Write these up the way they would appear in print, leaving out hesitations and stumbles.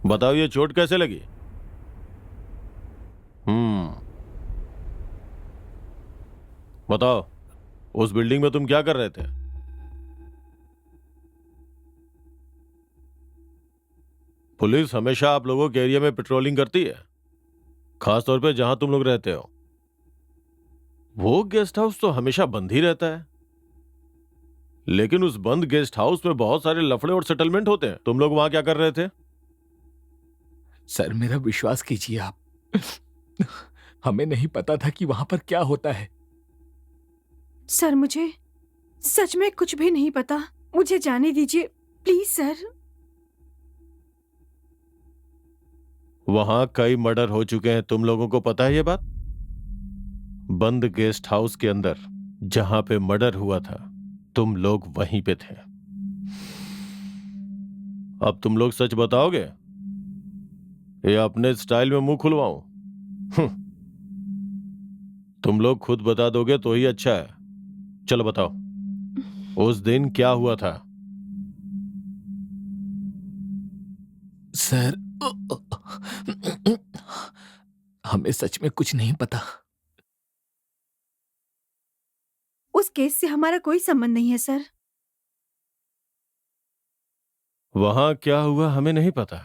बताओ ये चोट कैसे लगी? बताओ, उस बिल्डिंग में तुम क्या कर रहे थे? पुलिस हमेशा आप लोगों के एरिया में पेट्रोलिंग करती है, खास तौर पे जहां तुम लोग रहते हो। वो गेस्ट हाउस तो हमेशा बंद ही रहता है, लेकिन उस बंद गेस्ट हाउस में बहुत सारे लफड़े और सेटलमेंट होते हैं। तुम लोग वहां क्या कर रहे थे? सर मेरा विश्वास कीजिए आप। हमें नहीं पता था कि वहां पर क्या होता है। सर मुझे सच में कुछ भी नहीं पता, मुझे जाने दीजिए प्लीज सर। वहां कई मर्डर हो चुके हैं, तुम लोगों को पता है ये बात? बंद गेस्ट हाउस के अंदर जहां पे मर्डर हुआ था, तुम लोग वहीं पे थे। अब तुम लोग सच बताओगे या अपने स्टाइल में मुंह खुलवाऊं? तुम लोग खुद बता दोगे तो ही अच्छा है। चलो बताओ, उस दिन क्या हुआ था? सर हमें सच में कुछ नहीं पता। उस केस से हमारा कोई संबंध नहीं है सर। वहां क्या हुआ हमें नहीं पता।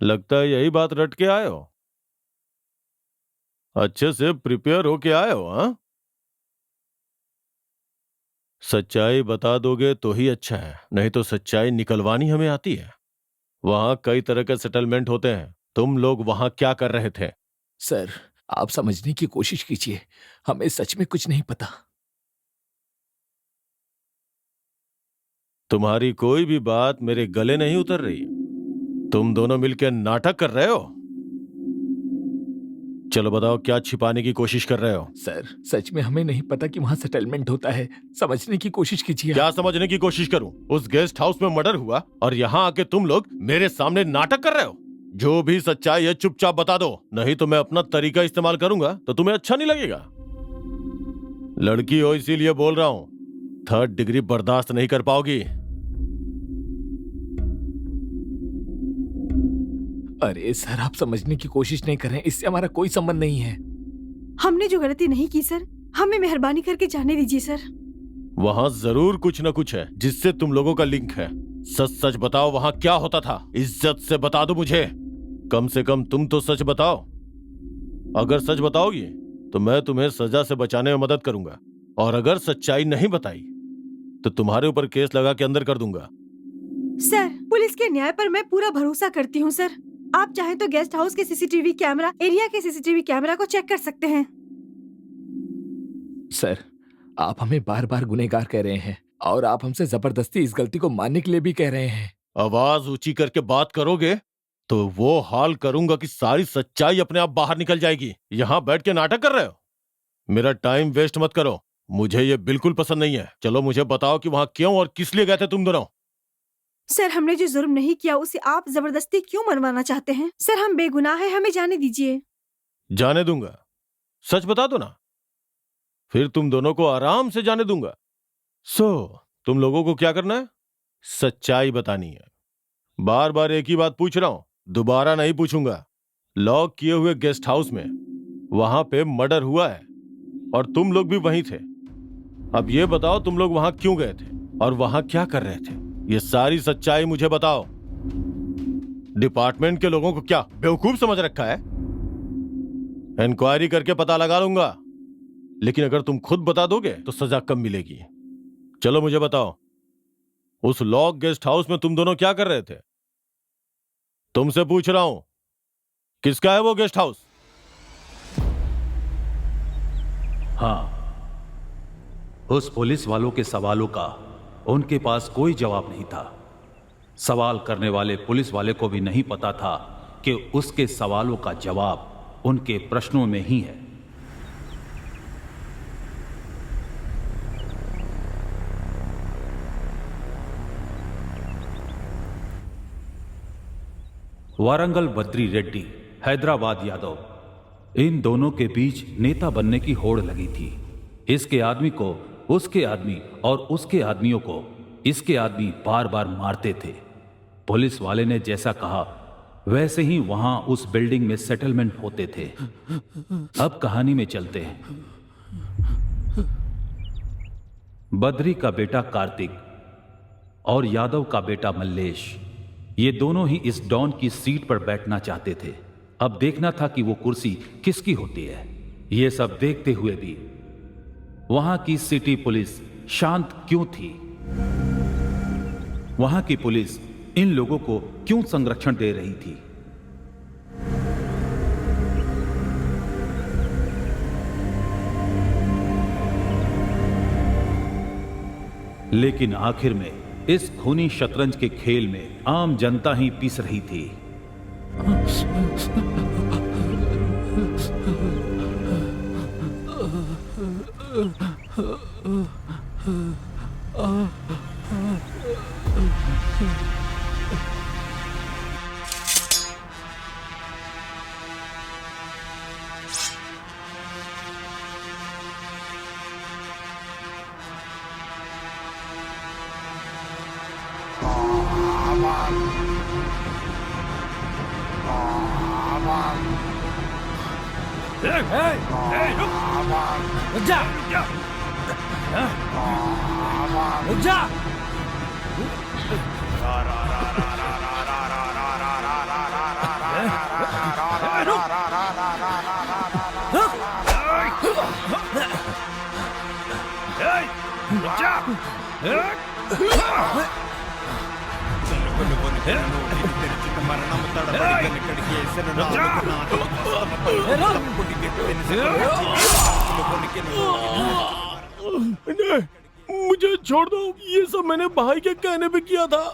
लगता है यही बात रट के आए हो। अच्छे से प्रिपेयर होके आए हो, हाँ? सच्चाई बता दोगे तो ही अच्छा है, नहीं तो सच्चाई निकलवानी हमें आती है। वहां कई तरह के सेटलमेंट होते हैं, तुम लोग वहां क्या कर रहे थे? सर आप समझने की कोशिश कीजिए, हमें सच में कुछ नहीं पता। तुम्हारी कोई भी बात मेरे गले नहीं उतर रही। तुम दोनों मिलकर नाटक कर रहे हो। चलो बताओ, क्या छिपाने की कोशिश कर रहे हो? सर सच में हमें नहीं पता कि वहां सेटलमेंट होता है, समझने की कोशिश कीजिए। क्या समझने की कोशिश करूं? उस गेस्ट हाउस में मर्डर हुआ और यहाँ आके तुम लोग मेरे सामने नाटक कर रहे हो। जो भी सच्चाई है चुपचाप बता दो, नहीं तो मैं अपना तरीका इस्तेमाल करूंगा तो तुम्हें अच्छा नहीं लगेगा। लड़की हो इसीलिए बोल रहा हूं, 3rd डिग्री बर्दाश्त नहीं कर पाओगी। अरे सर आप समझने की कोशिश नहीं कर रहे हैं, इससे हमारा कोई संबंध नहीं है। हमने जो गलती नहीं की सर, हमें मेहरबानी करके जाने दीजिए सर। वहां जरूर कुछ न कुछ है जिससे तुम लोगों का लिंक है। सच सच बताओ, वहां क्या होता था? इज्जत से बता दो मुझे। कम से कम तुम तो सच बताओ। अगर सच बताओगी तो मैं तुम्हें सजा से बचाने में मदद करूंगा, और अगर सच्चाई नहीं बताई तो तुम्हारे ऊपर केस लगा के अंदर कर दूंगा। सर पुलिस के न्याय पर मैं पूरा भरोसा करती हूँ सर। आप चाहें तो गेस्ट हाउस के सीसीटीवी कैमरा, एरिया के सीसीटीवी कैमरा को चेक कर सकते हैं। सर आप हमें बार बार गुनहगार कह रहे हैं और आप हमसे जबरदस्ती इस गलती को मानने के लिए भी कह रहे हैं। आवाज ऊंची करके बात करोगे तो वो हाल करूंगा कि सारी सच्चाई अपने आप बाहर निकल जाएगी। यहां बैठ के नाटक कर रहे हो। मेरा टाइम वेस्ट मत करो, मुझे ये बिल्कुल पसंद नहीं है। चलो मुझे बताओ कि वहां क्यों और किस लिए गए थे तुम दोनों? सर हमने जो जुर्म नहीं किया उसे आप जबरदस्ती क्यों मनवाना चाहते हैं? सर हम बेगुनाह हैं, हमें जाने दीजिए। जाने दूंगा। सच बता दो ना, फिर तुम दोनों को आराम से जाने दूंगा। तुम लोगों को क्या करना है? सच्चाई बतानी है। बार बार एक ही बात पूछ रहा हूं, दोबारा नहीं पूछूंगा। लॉक किए हुए गेस्ट हाउस में वहां पे मर्डर हुआ है और तुम लोग भी वहीं थे। अब ये बताओ, तुम लोग वहां क्यों गए थे और वहां क्या कर रहे थे? ये सारी सच्चाई मुझे बताओ। डिपार्टमेंट के लोगों को क्या बेवकूफ समझ रखा है? इंक्वायरी करके पता लगा लूंगा, लेकिन अगर तुम खुद बता दोगे तो सजा कम मिलेगी। चलो मुझे बताओ, उस लॉक गेस्ट हाउस में तुम दोनों क्या कर रहे थे? तुमसे पूछ रहा हूं, किसका है वो गेस्ट हाउस? हाँ, उस पुलिस वालों के सवालों का उनके पास कोई जवाब नहीं था। सवाल करने वाले पुलिस वाले को भी नहीं पता था कि उसके सवालों का जवाब उनके प्रश्नों में ही है। वारंगल बद्री रेड्डी, हैदराबाद यादव, इन दोनों के बीच नेता बनने की होड़ लगी थी। इसके आदमी को उसके आदमी और उसके आदमियों को इसके आदमी बार बार मारते थे। पुलिस वाले ने जैसा कहा वैसे ही वहां उस बिल्डिंग में सेटलमेंट होते थे। अब कहानी में चलते हैं। बद्री का बेटा कार्तिक और यादव का बेटा मल्लेश, ये दोनों ही इस डॉन की सीट पर बैठना चाहते थे। अब देखना था कि वो कुर्सी किसकी होती है। ये सब देखते हुए भी वहां की सिटी पुलिस शांत क्यों थी? वहां की पुलिस इन लोगों को क्यों संरक्षण दे रही थी? लेकिन आखिर में इस खूनी शतरंज के खेल में आम जनता ही पिस रही थी। नहीं, मुझे छोड़ दो। ये सब मैंने भाई के कहने पे किया था।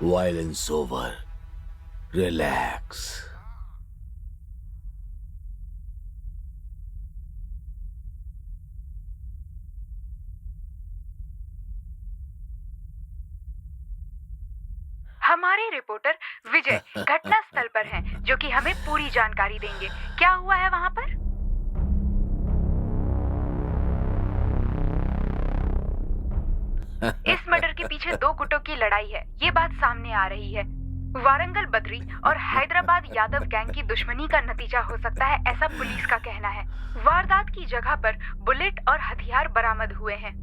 Violence over. Relax. हमारे रिपोर्टर विजय घटना स्थल पर हैं, जो कि हमें पूरी जानकारी देंगे। क्या हुआ है वहां पर? इस मर्डर के पीछे दो गुटों की लड़ाई है, ये बात सामने आ रही है। वारंगल बद्री और हैदराबाद यादव गैंग की दुश्मनी का नतीजा हो सकता है, ऐसा पुलिस का कहना है। वारदात की जगह पर बुलेट और हथियार बरामद हुए हैं।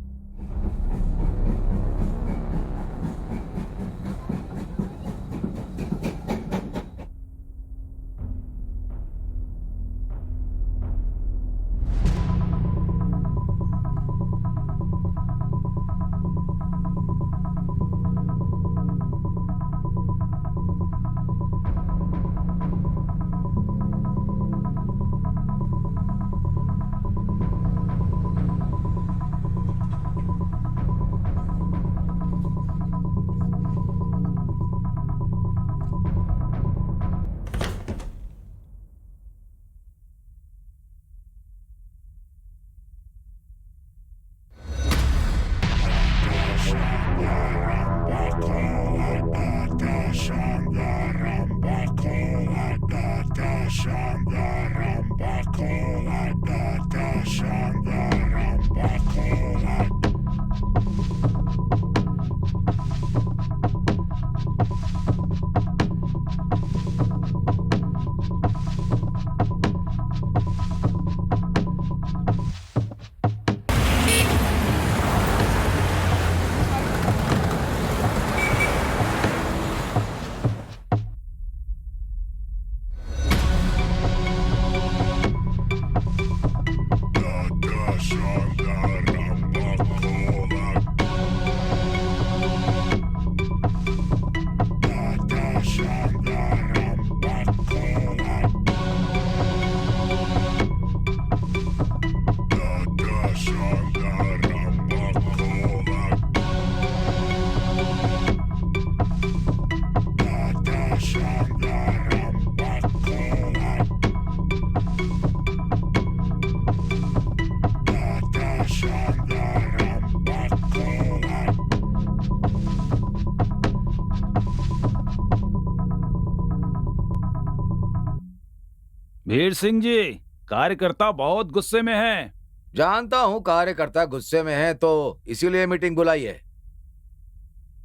भीड़ सिंह जी, कार्यकर्ता बहुत गुस्से में हैं। जानता हूं कार्यकर्ता गुस्से में है, तो इसीलिए मीटिंग बुलाई है।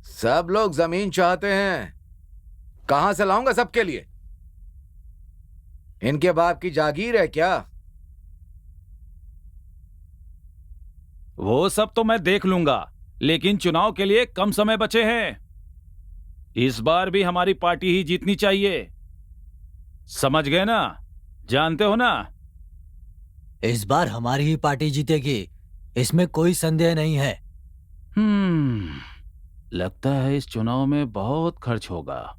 सब लोग जमीन चाहते हैं, कहां से लाऊंगा सबके लिए? इनके बाप की जागीर है क्या? वो सब तो मैं देख लूंगा, लेकिन चुनाव के लिए कम समय बचे हैं। इस बार भी हमारी पार्टी ही जीतनी चाहिए, समझ गए ना? जानते हो ना? इस बार हमारी ही पार्टी जीतेगी, इसमें कोई संदेह नहीं है। लगता है इस चुनाव में बहुत खर्च होगा,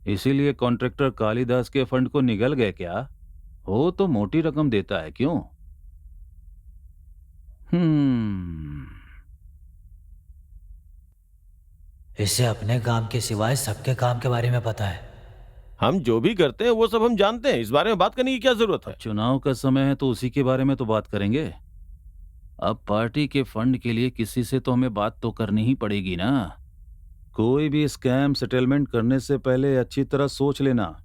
इसीलिए कॉन्ट्रैक्टर कालिदास के फंड को निगल गए क्या? वो तो मोटी रकम देता है, क्यों? इसे अपने काम के सिवाय सबके काम के बारे में पता है। हम जो भी करते हैं वो सब हम जानते हैं, इस बारे में बात करने की क्या जरूरत है? चुनाव का समय है तो उसी के बारे में तो बात करेंगे। अब पार्टी के फंड के लिए किसी से तो हमें बात तो करनी ही पड़ेगी ना। कोई भी स्कैम सेटलमेंट करने से पहले अच्छी तरह सोच लेना।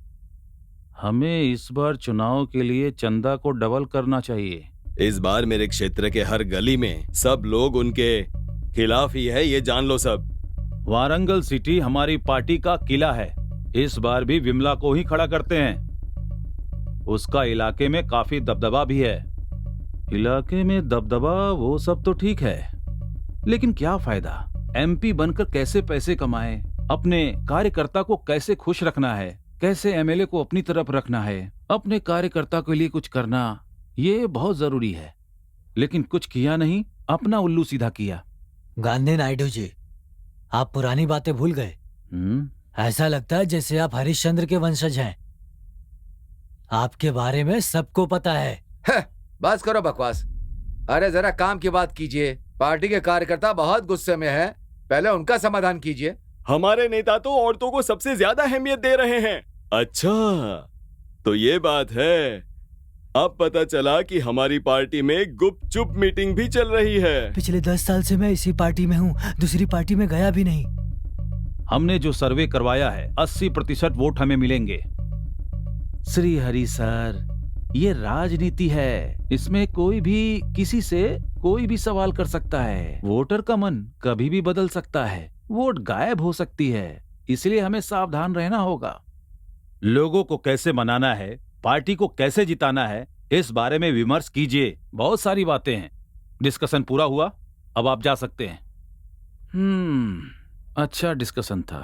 हमें इस बार चुनाव के लिए चंदा को डबल करना चाहिए। इस बार मेरे क्षेत्र के हर गली में सब लोग उनके खिलाफ ही है, ये जान लो सब। वारंगल सिटी हमारी पार्टी का किला है, इस बार भी विमला को ही खड़ा करते हैं। उसका इलाके में काफी दबदबा भी है। इलाके में दबदबा वो सब तो ठीक है, लेकिन क्या फायदा? एमपी बनकर कैसे पैसे कमाए, अपने कार्यकर्ता को कैसे खुश रखना है, कैसे एमएलए को अपनी तरफ रखना है, अपने कार्यकर्ता के लिए कुछ करना, ये बहुत जरूरी है। लेकिन कुछ किया नहीं, अपना उल्लू सीधा किया। गांधी नायडू जी, आप पुरानी बातें भूल गए। ऐसा लगता है जैसे आप हरिश्चंद्र के वंशज हैं। आपके बारे में सबको पता है। बस करो बकवास। अरे जरा काम की बात कीजिए। पार्टी के कार्यकर्ता बहुत गुस्से में हैं, पहले उनका समाधान कीजिए। हमारे नेता तो औरतों को सबसे ज्यादा अहमियत दे रहे हैं। अच्छा, तो ये बात है। अब पता चला कि हमारी पार्टी में गुपचुप मीटिंग भी चल रही है। पिछले 10 साल से मैं इसी पार्टी में हूँ, दूसरी पार्टी में गया भी नहीं। हमने जो सर्वे करवाया है 80% वोट हमें मिलेंगे। श्री हरि सर, ये राजनीति है, इसमें कोई भी किसी से कोई भी सवाल कर सकता है। वोटर का मन कभी भी बदल सकता है, वोट गायब हो सकती है, इसलिए हमें सावधान रहना होगा। लोगों को कैसे मनाना है, पार्टी को कैसे जिताना है, इस बारे में विमर्श कीजिए। बहुत सारी बातें हैं। डिस्कशन पूरा हुआ, अब आप जा सकते हैं। अच्छा डिस्कशन था।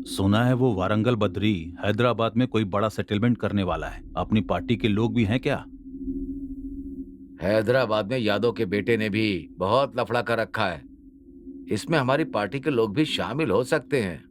सुना है वो वारंगल बद्री हैदराबाद में कोई बड़ा सेटलमेंट करने वाला है। अपनी पार्टी के लोग भी हैं क्या? हैदराबाद में यादव के बेटे ने भी बहुत लफड़ा कर रखा है, इसमें हमारी पार्टी के लोग भी शामिल हो सकते हैं।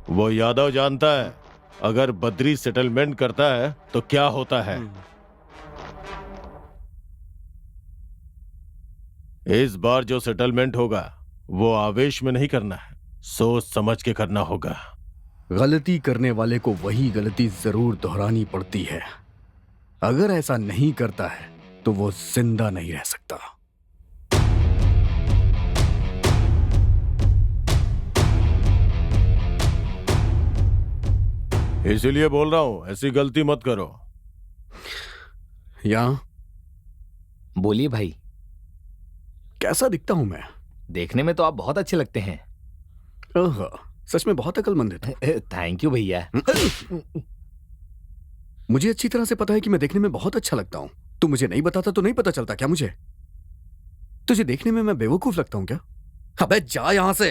वो यादव जानता है अगर बद्री सेटलमेंट करता है तो क्या होता है। इस बार जो सेटलमेंट होगा वो आवेश में नहीं करना है, सोच समझ के करना होगा। गलती करने वाले को वही गलती जरूर दोहरानी पड़ती है। अगर ऐसा नहीं करता है तो वो जिंदा नहीं रह सकता। इसीलिए बोल रहा हूं, ऐसी गलती मत करो। यहां बोलिए भाई। कैसा दिखता हूं मैं? देखने में तो आप बहुत अच्छे लगते हैं। ओह, सच में बहुत अक्लमंद है तू। थैंक यू भैया। मुझे अच्छी तरह से पता है कि मैं देखने में बहुत अच्छा लगता हूँ। तू मुझे नहीं बताता तो नहीं पता चलता क्या मुझे? तुझे देखने में मैं बेवकूफ लगता हूँ क्या? अबे जा यहां से।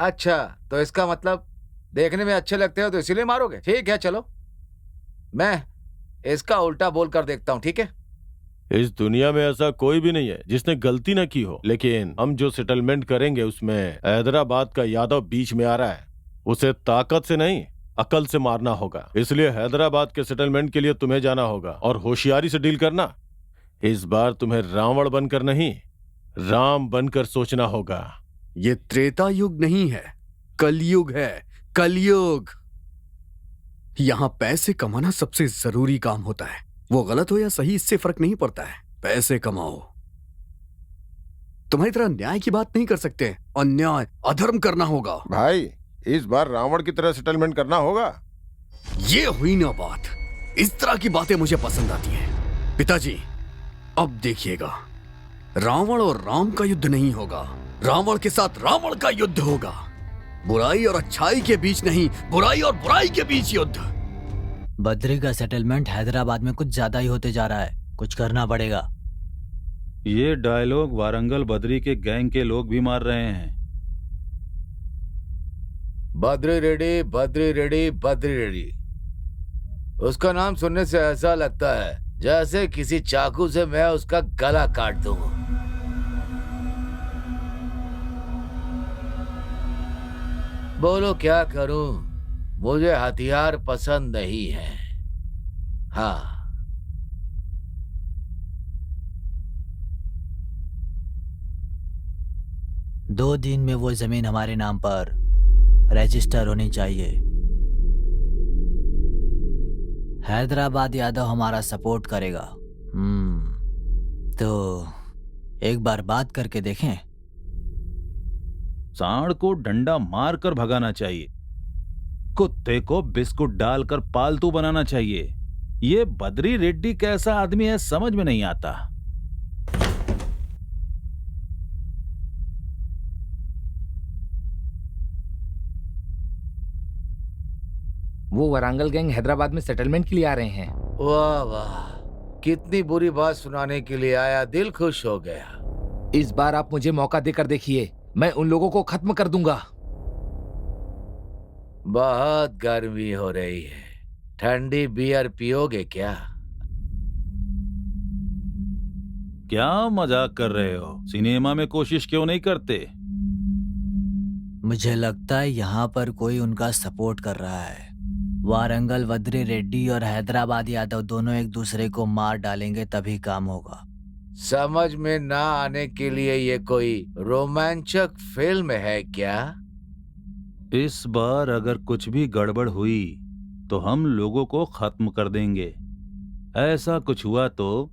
अच्छा, तो इसका मतलब देखने में अच्छे लगते हो तो इसीलिए मारोगे? ठीक है, चलो मैं इसका उल्टा बोल कर देखता हूँ, ठीक है? इस दुनिया में ऐसा कोई भी नहीं है जिसने गलती न की हो, लेकिन हम जो सेटलमेंट करेंगे उसमें हैदराबाद का यादव बीच में आ रहा है। उसे ताकत से नहीं, अकल से मारना होगा। इसलिए हैदराबाद के सेटलमेंट के लिए तुम्हें जाना होगा और होशियारी से डील करना। इस बार तुम्हें रावण बनकर नहीं, राम बनकर सोचना होगा। ये त्रेता युग नहीं है, कलयुग है, कलयुग। यहां पैसे कमाना सबसे जरूरी काम होता है। वो गलत हो या सही इससे फर्क नहीं पड़ता है, पैसे कमाओ। तुम्हारी तरह न्याय की बात नहीं कर सकते, अन्याय अधर्म करना होगा। भाई, इस बार रावण की तरह सेटलमेंट करना होगा। ये हुई ना बात। इस तरह की बातें मुझे पसंद आती हैं। पिताजी, अब देखिएगा, रावण और राम का युद्ध नहीं होगा, रावण के साथ रावण का युद्ध होगा। बुराई और अच्छाई के बीच नहीं, बुराई और बुराई के बीच युद्ध। बद्री का सेटलमेंट हैदराबाद में कुछ ज्यादा ही होते जा रहा है, कुछ करना पड़ेगा। ये डायलॉग वारंगल बद्री के गैंग के लोग भी मार रहे हैं। बद्री रेड्डी, बद्री रेड्डी, बद्री रेड्डी। उसका नाम सुनने से ऐसा लगता है जैसे किसी चाकू से मैं उसका गला काट दूं। बोलो क्या करूं, मुझे हथियार पसंद नहीं है। हाँ, दो दिन में वो जमीन हमारे नाम पर रजिस्टर होनी चाहिए। हैदराबाद यादव हमारा सपोर्ट करेगा। तो एक बार बात करके देखें। सांड को डंडा मारकर भगाना चाहिए, कुत्ते को बिस्कुट डालकर पालतू बनाना चाहिए। ये बद्री रेड्डी कैसा आदमी है समझ में नहीं आता। वो वारंगल गैंग हैदराबाद में सेटलमेंट के लिए आ रहे हैं। वाह वाह, कितनी बुरी बात सुनाने के लिए आया, दिल खुश हो गया। इस बार आप मुझे मौका देकर देखिए, मैं उन लोगों को खत्म कर दूंगा। बहुत गर्मी हो रही है, ठंडी बियर पियोगे क्या? क्या मजाक कर रहे हो? सिनेमा में कोशिश क्यों नहीं करते? मुझे लगता है यहाँ पर कोई उनका सपोर्ट कर रहा है। वारंगल बद्री रेड्डी और हैदराबाद यादव दोनों एक दूसरे को मार डालेंगे, तभी काम होगा। समझ में ना आने के लिए ये कोई रोमांचक फिल्म है क्या? इस बार अगर कुछ भी गड़बड़ हुई तो हम लोगों को खत्म कर देंगे। ऐसा कुछ हुआ तो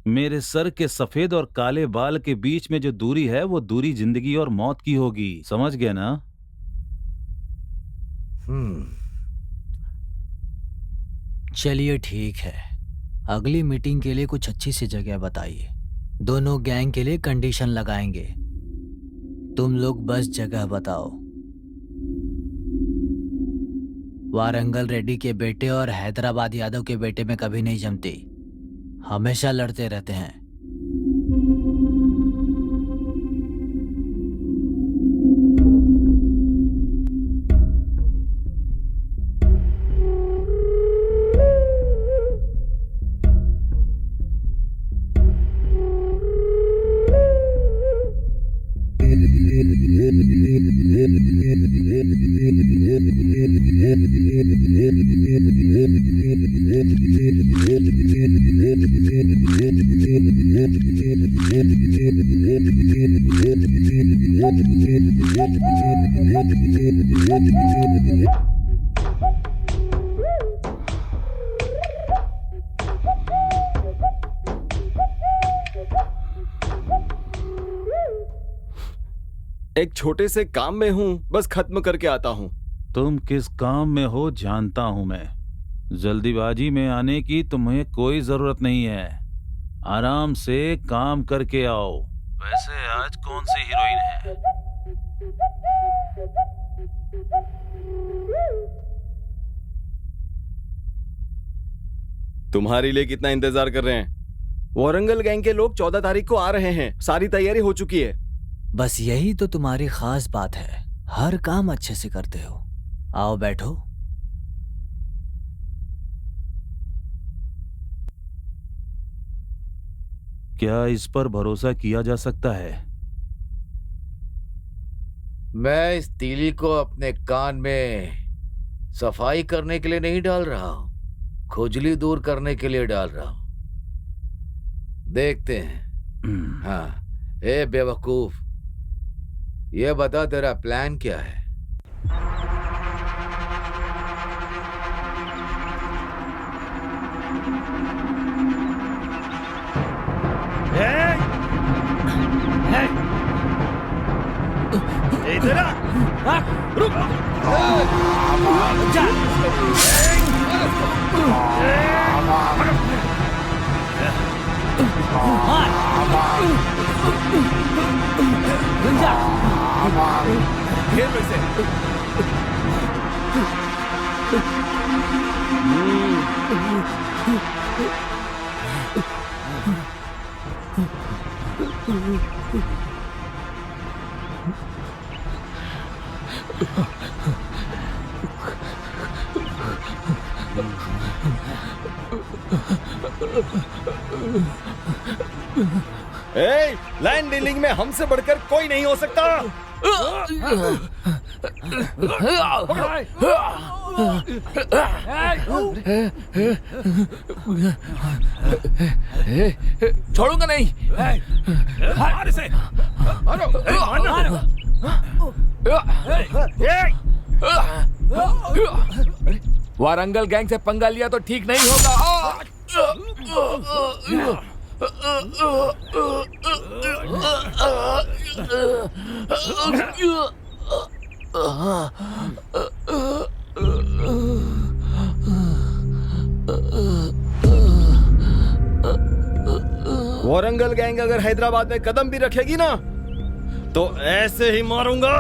मेरे सर के सफेद और काले बाल के बीच में जो दूरी है वो दूरी जिंदगी और मौत की होगी, समझ गए ना? चलिए ठीक है, अगली मीटिंग के लिए कुछ अच्छी सी जगह बताइए। दोनों गैंग के लिए कंडीशन लगाएंगे। तुम लोग बस जगह बताओ। वारंगल रेड्डी के बेटे और हैदराबाद यादव के बेटे में कभी नहीं जमती, हमेशा लड़ते रहते हैं। एक छोटे से काम में हूँ, बस खत्म करके आता हूँ। तुम किस काम में हो जानता हूं मैं। जल्दीबाजी में आने की तुम्हें कोई जरूरत नहीं है। आराम से काम करके आओ। वैसे आज कौन सी हीरोइन है? तुम्हारे लिए कितना इंतजार कर रहे हैं? वारंगल गैंग के लोग 14 तारीख को आ रहे हैं। सारी तैयारी हो चुकी है। बस यही तो तुम्हारी खास बात है, हर काम अच्छे से करते हो। आओ बैठो। क्या इस पर भरोसा किया जा सकता है? मैं इस तीली को अपने कान में सफाई करने के लिए नहीं डाल रहा हूं, खुजली दूर करने के लिए डाल रहा हूं। देखते हैं। हाँ, ए बेवकूफ, ये बता तेरा प्लान क्या है? इधर आ! रुक! घेर लो इसे। लैंड डीलिंग में हमसे बढ़कर कोई नहीं हो सकता। छोड़ूंगा नहीं। मार इसे। मारो। वारंगल गैंग से पंगा लिया तो ठीक नहीं होगा। वारंगल गैंग अगर हैदराबाद में कदम भी रखेगी ना तो ऐसे ही मारूंगा।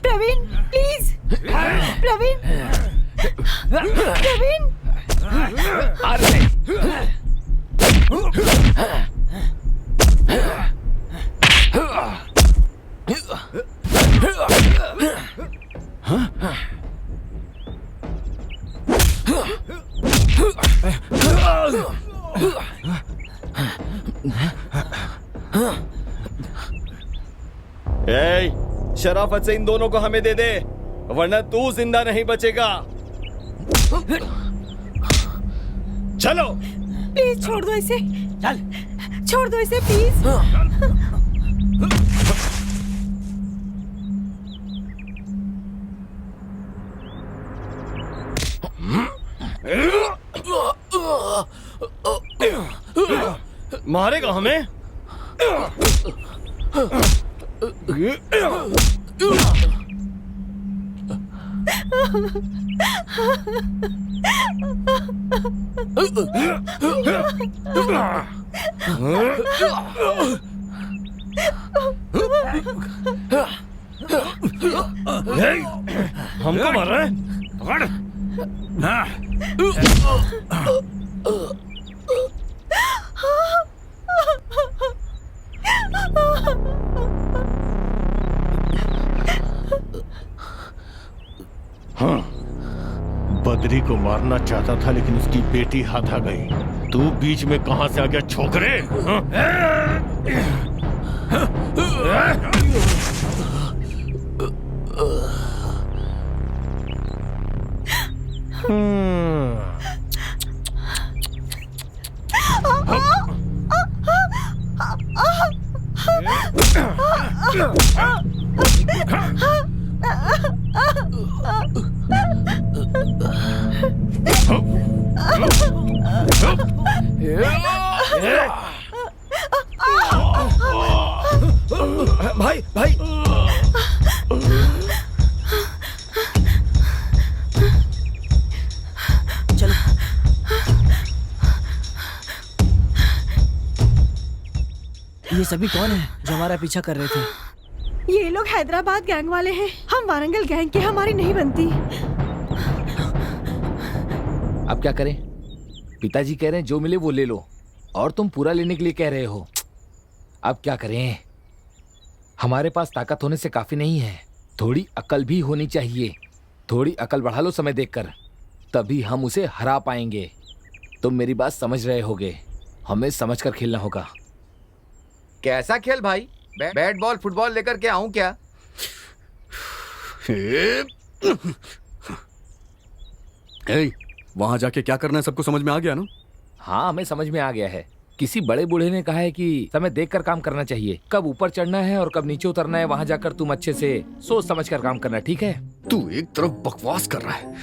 प्रवीण, प्लीज। प्रवीण, प्रवीण। शराफत से इन दोनों को हमें दे दे, वरना तू जिंदा नहीं बचेगा। चलो। प्लीज छोड़ दो इसे। चल, छोड़ दो इसे प्लीज। मारेगा हमें? हमको मार रहा है? पकड़। हाँ, बद्री को मारना चाहता था लेकिन उसकी बेटी हाथ आ गई। तू बीच में कहां से आ गया छोकरे? भाई भाई चलो। ये सभी कौन है जो हमारा पीछा कर रहे थे? ये लोग हैदराबाद गैंग वाले हैं। हम वारंगल गैंग के, हमारी नहीं बनती। अब क्या करें? पिताजी कह रहे हैं जो मिले वो ले लो, और तुम पूरा लेने के लिए कह रहे हो। अब क्या करें? हमारे पास ताकत होने से काफी नहीं है, थोड़ी अकल भी होनी चाहिए। थोड़ी अकल बढ़ा लो समय देखकर, तभी हम उसे हरा पाएंगे। तुम मेरी बात समझ रहे होगे, हमें समझकर खेलना होगा। कैसा खेल भाई? बैट बॉल फुटबॉल लेकर के आऊं क्या? वहां जाके क्या करना है सबको समझ में आ गया ना? हाँ, हमें समझ में आ गया है। किसी बड़े बूढ़े ने कहा है कि समय देखकर काम करना चाहिए, कब ऊपर चढ़ना है और कब नीचे उतरना है। वहां जाकर तुम अच्छे से सोच समझ कर काम करना, ठीक है? तू एक तरफ बकवास कर रहा है,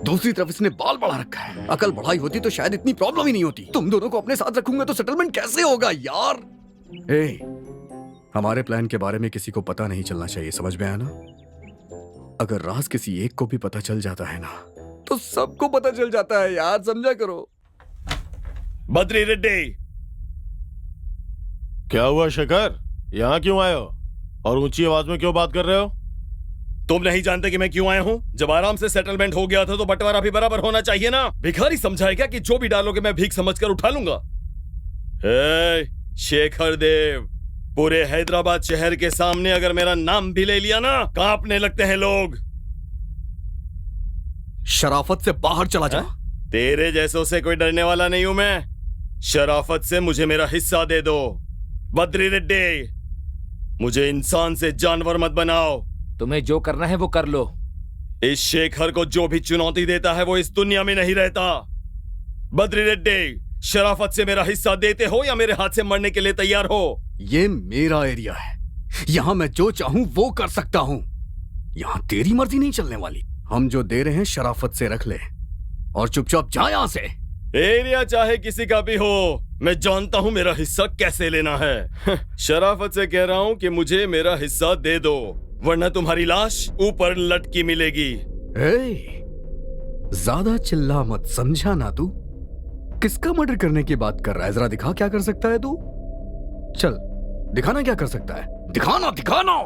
दूसरी तरफ इसने बाल बढ़ा रखा है। अकल बढ़ाई होती तो शायद इतनी प्रॉब्लम ही नहीं होती। तुम दोनों को अपने साथ रखूंगा तो सेटलमेंट कैसे होगा यार? हमारे प्लान के बारे में किसी को पता नहीं चलना चाहिए, समझ में आया ना? अगर राज किसी एक को भी पता चल जाता है ना, तो सबको पता चल जाता है यार, समझा करो। बद्री रेड्डी, क्या हुआ शेखर? यहाँ क्यों आए हो और ऊंची आवाज में क्यों बात कर रहे हो? तुम नहीं जानते कि मैं क्यों आया हूँ? जब आराम से सेटलमेंट हो गया था तो बंटवारा भी बराबर होना चाहिए ना। भिखारी समझाएगा कि जो भी डालोगे मैं भीख समझकर उठा लूंगा। शेखर देव, पूरे हैदराबाद शहर के सामने अगर मेरा नाम भी ले लिया ना, कांपने लगते हैं लोग। शराफत से बाहर चला जा। तेरे जैसों से कोई डरने वाला नहीं हूं मैं। शराफत से मुझे मेरा हिस्सा दे दो। बद्री रेड्डी, मुझे इंसान से जानवर मत बनाओ। तुम्हें जो करना है वो कर लो। इस शेखर को जो भी चुनौती देता है वो इस दुनिया में नहीं रहता। बद्री रेड्डी, शराफत से मेरा हिस्सा देते हो या मेरे हाथ से मरने के लिए तैयार हो? ये मेरा एरिया है, यहां मैं जो चाहूं वो कर सकता हूं। यहां तेरी मर्जी नहीं चलने वाली। हम जो दे रहे हैं शराफत से रख ले और चुपचाप जा यहां से। एरिया चाहे किसी का भी हो, मैं जानता हूं मेरा हिस्सा कैसे लेना है। शराफत से कह रहा हूं कि मुझे मेरा हिस्सा दे दो, वरना तुम्हारी लाश ऊपर लटकी मिलेगी। ज्यादा चिल्ला मत, समझा ना तू? किसका मर्डर करने की बात कर रहा है? जरा दिखा क्या कर सकता है तू। चल दिखाना क्या कर सकता है, दिखाना दिखाना।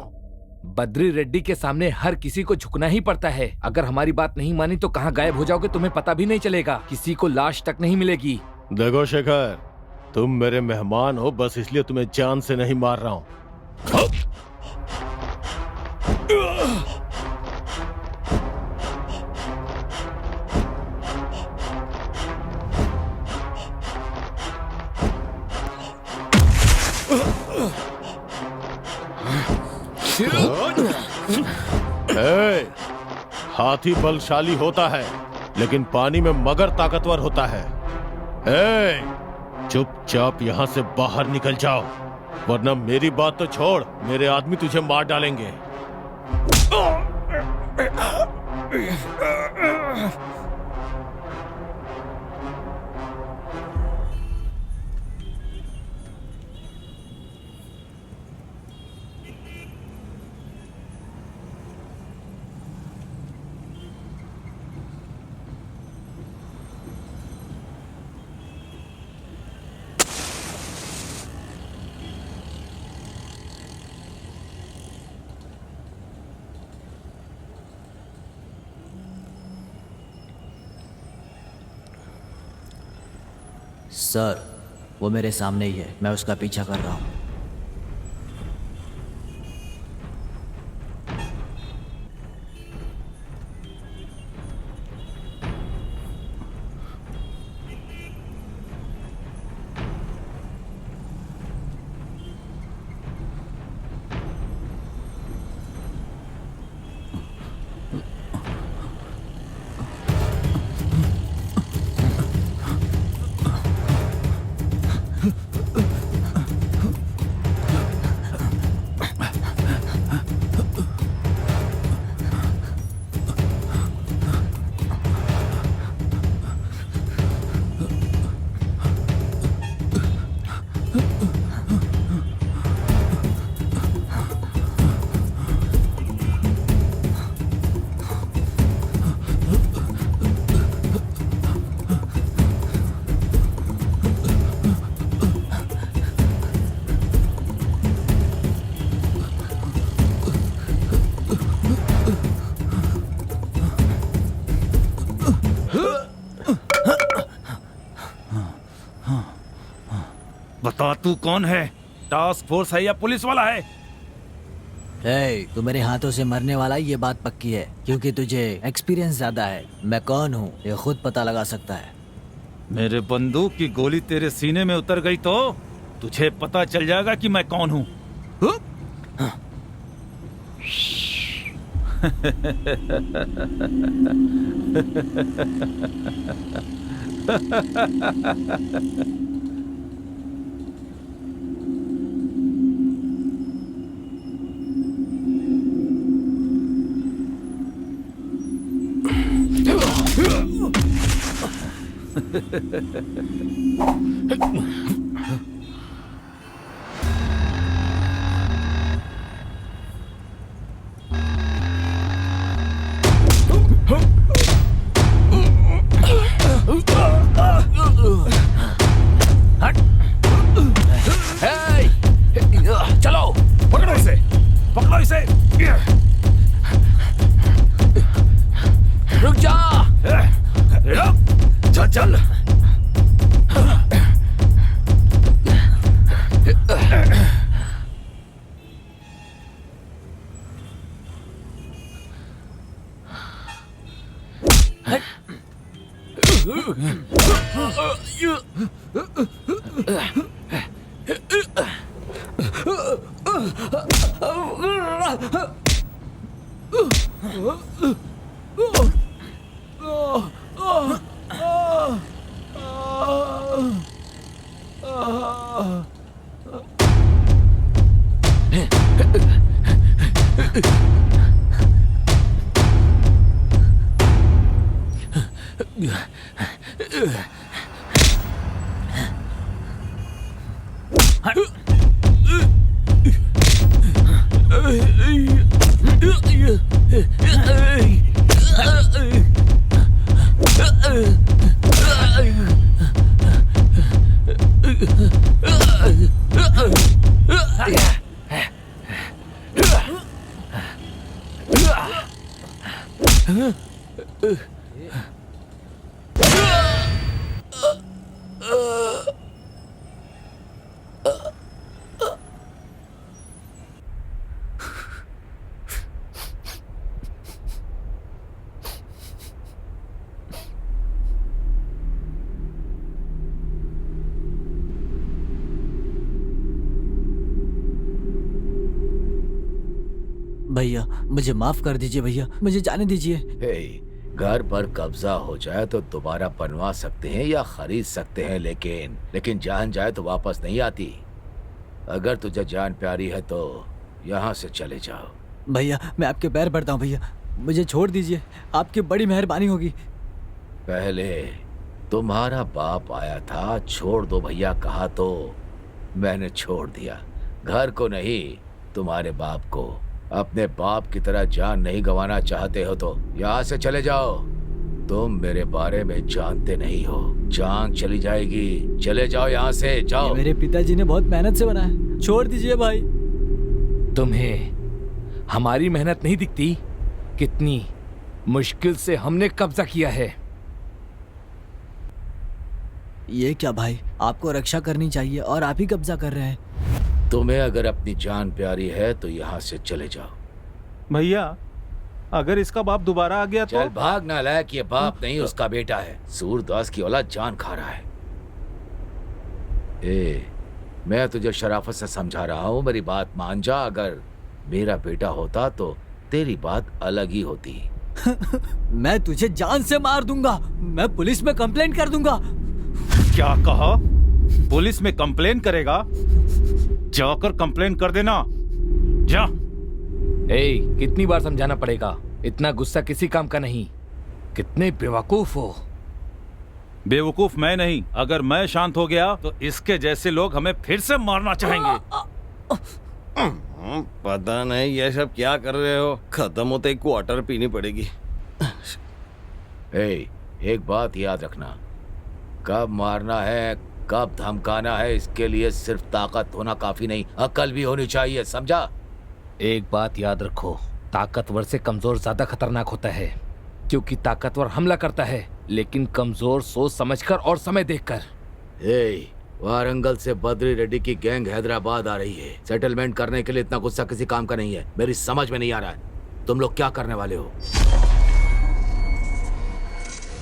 बद्री रेड्डी के सामने हर किसी को झुकना ही पड़ता है। अगर हमारी बात नहीं मानी तो कहाँ गायब हो जाओगे तुम्हें पता भी नहीं चलेगा। किसी को लाश तक नहीं मिलेगी। देखो शेखर, तुम मेरे मेहमान हो, बस इसलिए तुम्हें जान से नहीं मार रहा हूं। हाथी बलशाली होता है लेकिन पानी में मगर ताकतवर होता है। चुपचाप यहां से बाहर निकल जाओ, वरना मेरी बात तो छोड़, मेरे आदमी तुझे मार डालेंगे। सर, वो मेरे सामने ही है, मैं उसका पीछा कर रहा हूँ। तू कौन है? टास्क फोर्स है या पुलिस वाला है? तू मेरे हाथों से मरने वाला है, ये बात पक्की है, क्योंकि तुझे एक्सपीरियंस ज्यादा है। मैं कौन हूँ ये खुद पता लगा सकता है। मेरे बंदूक की गोली तेरे सीने में उतर गई तो तुझे पता चल जाएगा कि मैं कौन हूँ। चलो पकड़ो इसे, पकड़ो इसे। रुक जा। चल चल। भैया मुझे माफ कर दीजिए, भैया मुझे जाने दीजिए। हे, घर पर कब्जा हो जाए तो दोबारा बनवा सकते हैं या खरीद सकते हैं, लेकिन जान जाए तो वापस नहीं आती। अगर तुझे जान प्यारी है तो यहाँ से चले जाओ। भैया मैं आपके पैर पड़ता हूँ, भैया मुझे छोड़ दीजिए, आपकी बड़ी मेहरबानी होगी। पहले तुम्हारा बाप आया था, छोड़ दो भैया कहा तो मैंने छोड़ दिया। घर को नहीं, तुम्हारे बाप को। अपने बाप की तरह जान नहीं गंवाना चाहते हो तो यहाँ से चले जाओ। तुम मेरे बारे में जानते नहीं हो, जान चली जाएगी। चले जाओ यहाँ से, जाओ। मेरे पिताजी ने बहुत मेहनत से बनाया, छोड़ दीजिए भाई। तुम्हें हमारी मेहनत नहीं दिखती? कितनी मुश्किल से हमने कब्जा किया है। ये क्या भाई, आपको रक्षा करनी चाहिए और आप ही कब्जा कर रहे हैं। तुम्हें अगर अपनी जान प्यारी है तो यहाँ से चले जाओ। भैया अगर इसका बाप दोबारा आ गया तो? चल भाग नालायक, ये बाप नहीं उसका बेटा है। सूरदास की औलाद जान खा रहा है। मैं तुझे शराफत से समझा रहा हूँ, मेरी बात मान जा। अगर मेरा बेटा होता तो तेरी बात अलग ही होती। मैं तुझे जान से मार दूंगा, मैं पुलिस में कंप्लेंट कर दूंगा। क्या कहा? पुलिस में कंप्लेन करेगा? जाकर कंप्लेन कर देना, जा। कितनी बार समझाना पड़ेगा? इतना गुस्सा किसी काम का नहीं। कितने बेवकूफ हो। बेवकूफ मैं नहीं, अगर मैं शांत हो गया तो इसके जैसे लोग हमें फिर से मारना चाहेंगे। पता नहीं ये सब क्या कर रहे हो, खत्म होते ही क्वार्टर पीनी पड़ेगी। एक बात याद रखना, कब मारना है कब धमकाना है, इसके लिए सिर्फ ताकत होना काफी नहीं, अकल भी होनी चाहिए, समझा? एक बात याद रखो, ताकतवर से कमजोर ज्यादा खतरनाक होता है, क्योंकि ताकतवर हमला करता है लेकिन कमजोर सोच समझकर और समय देखकर। वारंगल से बद्री रेड्डी की गैंग हैदराबाद आ रही है। सेटलमेंट करने के लिए इतना गुस्सा किसी काम का नहीं है। मेरी समझ में नहीं आ रहा है तुम लोग क्या करने वाले हो।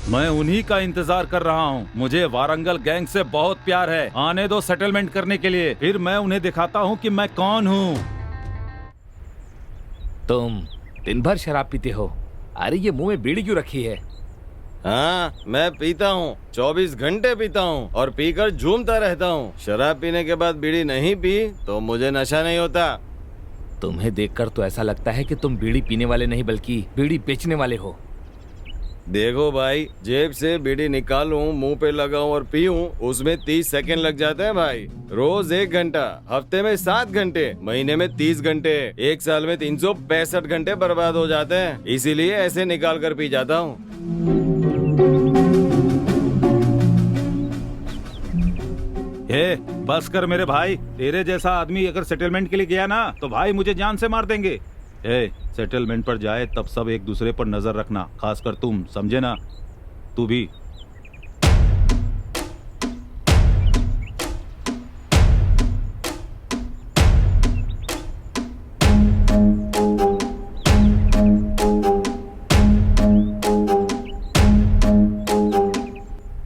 मैं उन्हीं का इंतजार कर रहा हूँ। मुझे वारंगल गैंग से बहुत प्यार है। आने दो सेटलमेंट करने के लिए, फिर मैं उन्हें दिखाता हूँ कि मैं कौन हूँ। तुम दिन भर शराब पीते हो। अरे ये मुंह में बीड़ी क्यों रखी है? हाँ, मैं पीता हूँ, 24 घंटे पीता हूँ और पीकर झूमता रहता हूँ। शराब पीने के बाद बीड़ी नहीं पी तो मुझे नशा नहीं होता। तुम्हें देखकर तो ऐसा लगता है कि तुम बीड़ी पीने वाले नहीं बल्कि बीड़ी बेचने वाले हो। देखो भाई, जेब से बीड़ी निकालूं, मुंह पे लगाऊं और पीऊं, उसमें 30 सेकंड लग जाते हैं भाई। रोज 1 घंटा, हफ्ते में 7 घंटे, महीने में 30 घंटे, एक साल में 365 घंटे बर्बाद हो जाते हैं। इसीलिए ऐसे निकाल कर पी जाता हूँ। हे बस कर मेरे भाई। तेरे जैसा आदमी अगर सेटलमेंट के लिए गया ना तो भाई मुझे जान से मार देंगे। सेटलमेंट पर जाए तब सब एक दूसरे पर नजर रखना, खासकर तुम, समझे ना? तू भी।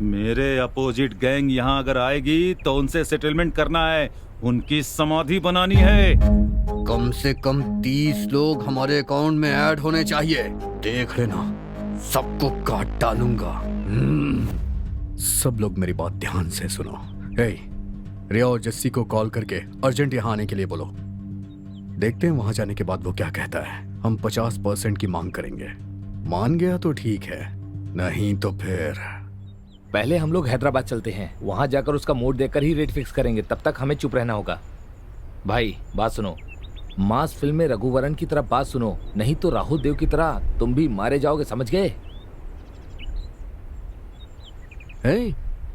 मेरे अपोजिट गैंग यहाँ अगर आएगी तो उनसे सेटलमेंट करना है, उनकी समाधि बनानी है। कम से कम 30 लोग हमारे अकाउंट में ऐड होने चाहिए। देख लेना, सबको काट डालूंगा। सब लोग मेरी बात ध्यान से सुनो। रिया और जस्सी को कॉल करके अर्जेंट यहाँ आने के लिए बोलो। देखते हैं वहां जाने के बाद वो क्या कहता है। हम 50% की मांग करेंगे। मान गया तो ठीक है, नहीं तो फिर पहले हम लोग हैदराबाद चलते हैं, वहां जाकर उसका मूड देखकर ही रेट फिक्स करेंगे। तब तक हमें चुप रहना होगा। भाई बात सुनो, मास फिल्म में रघुवरन की तरह बात सुनो, नहीं तो राहुल देव की तरह तुम भी मारे जाओगे, समझ गए?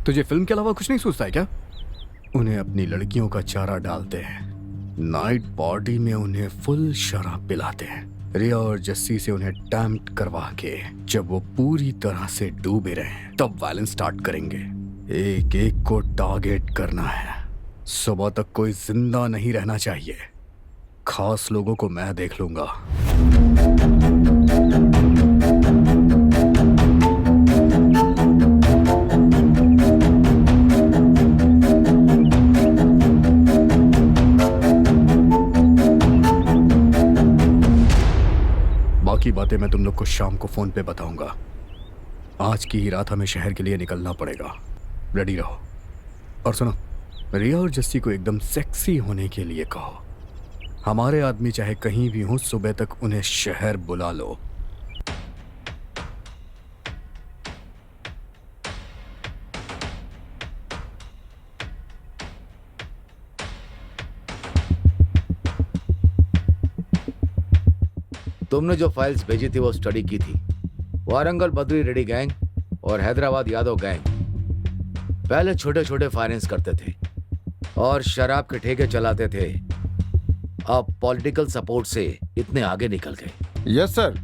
तुझे फिल्म के अलावा कुछ नहीं सोचता है क्या? उन्हें अपनी लड़कियों का चारा डालते हैं, नाइट पार्टी में उन्हें फुल शराब पिलाते हैं, रिया और जस्सी से उन्हें टैम्प्ट करवा के जब वो पूरी तरह से डूबे रहे तब वायलेंस स्टार्ट करेंगे। एक एक को टारगेट करना है। सुबह तक कोई जिंदा नहीं रहना चाहिए। खास लोगों को मैं देख लूंगा। बाकी बातें मैं तुम लोग को शाम को फोन पे बताऊंगा। आज की ही रात हमें शहर के लिए निकलना पड़ेगा। रेडी रहो। और सुनो, रिया और जस्सी को एकदम सेक्सी होने के लिए कहो। हमारे आदमी चाहे कहीं भी हों, सुबह तक उन्हें शहर बुला लो। तुमने जो फाइल्स भेजी थी वो स्टडी की थी। वारंगल बद्री रेड्डी गैंग और हैदराबाद यादव गैंग पहले छोटे छोटे फाइनेंस करते थे और शराब के ठेके चलाते थे। अब पॉलिटिकल सपोर्ट से इतने आगे निकल गए। Yes sir.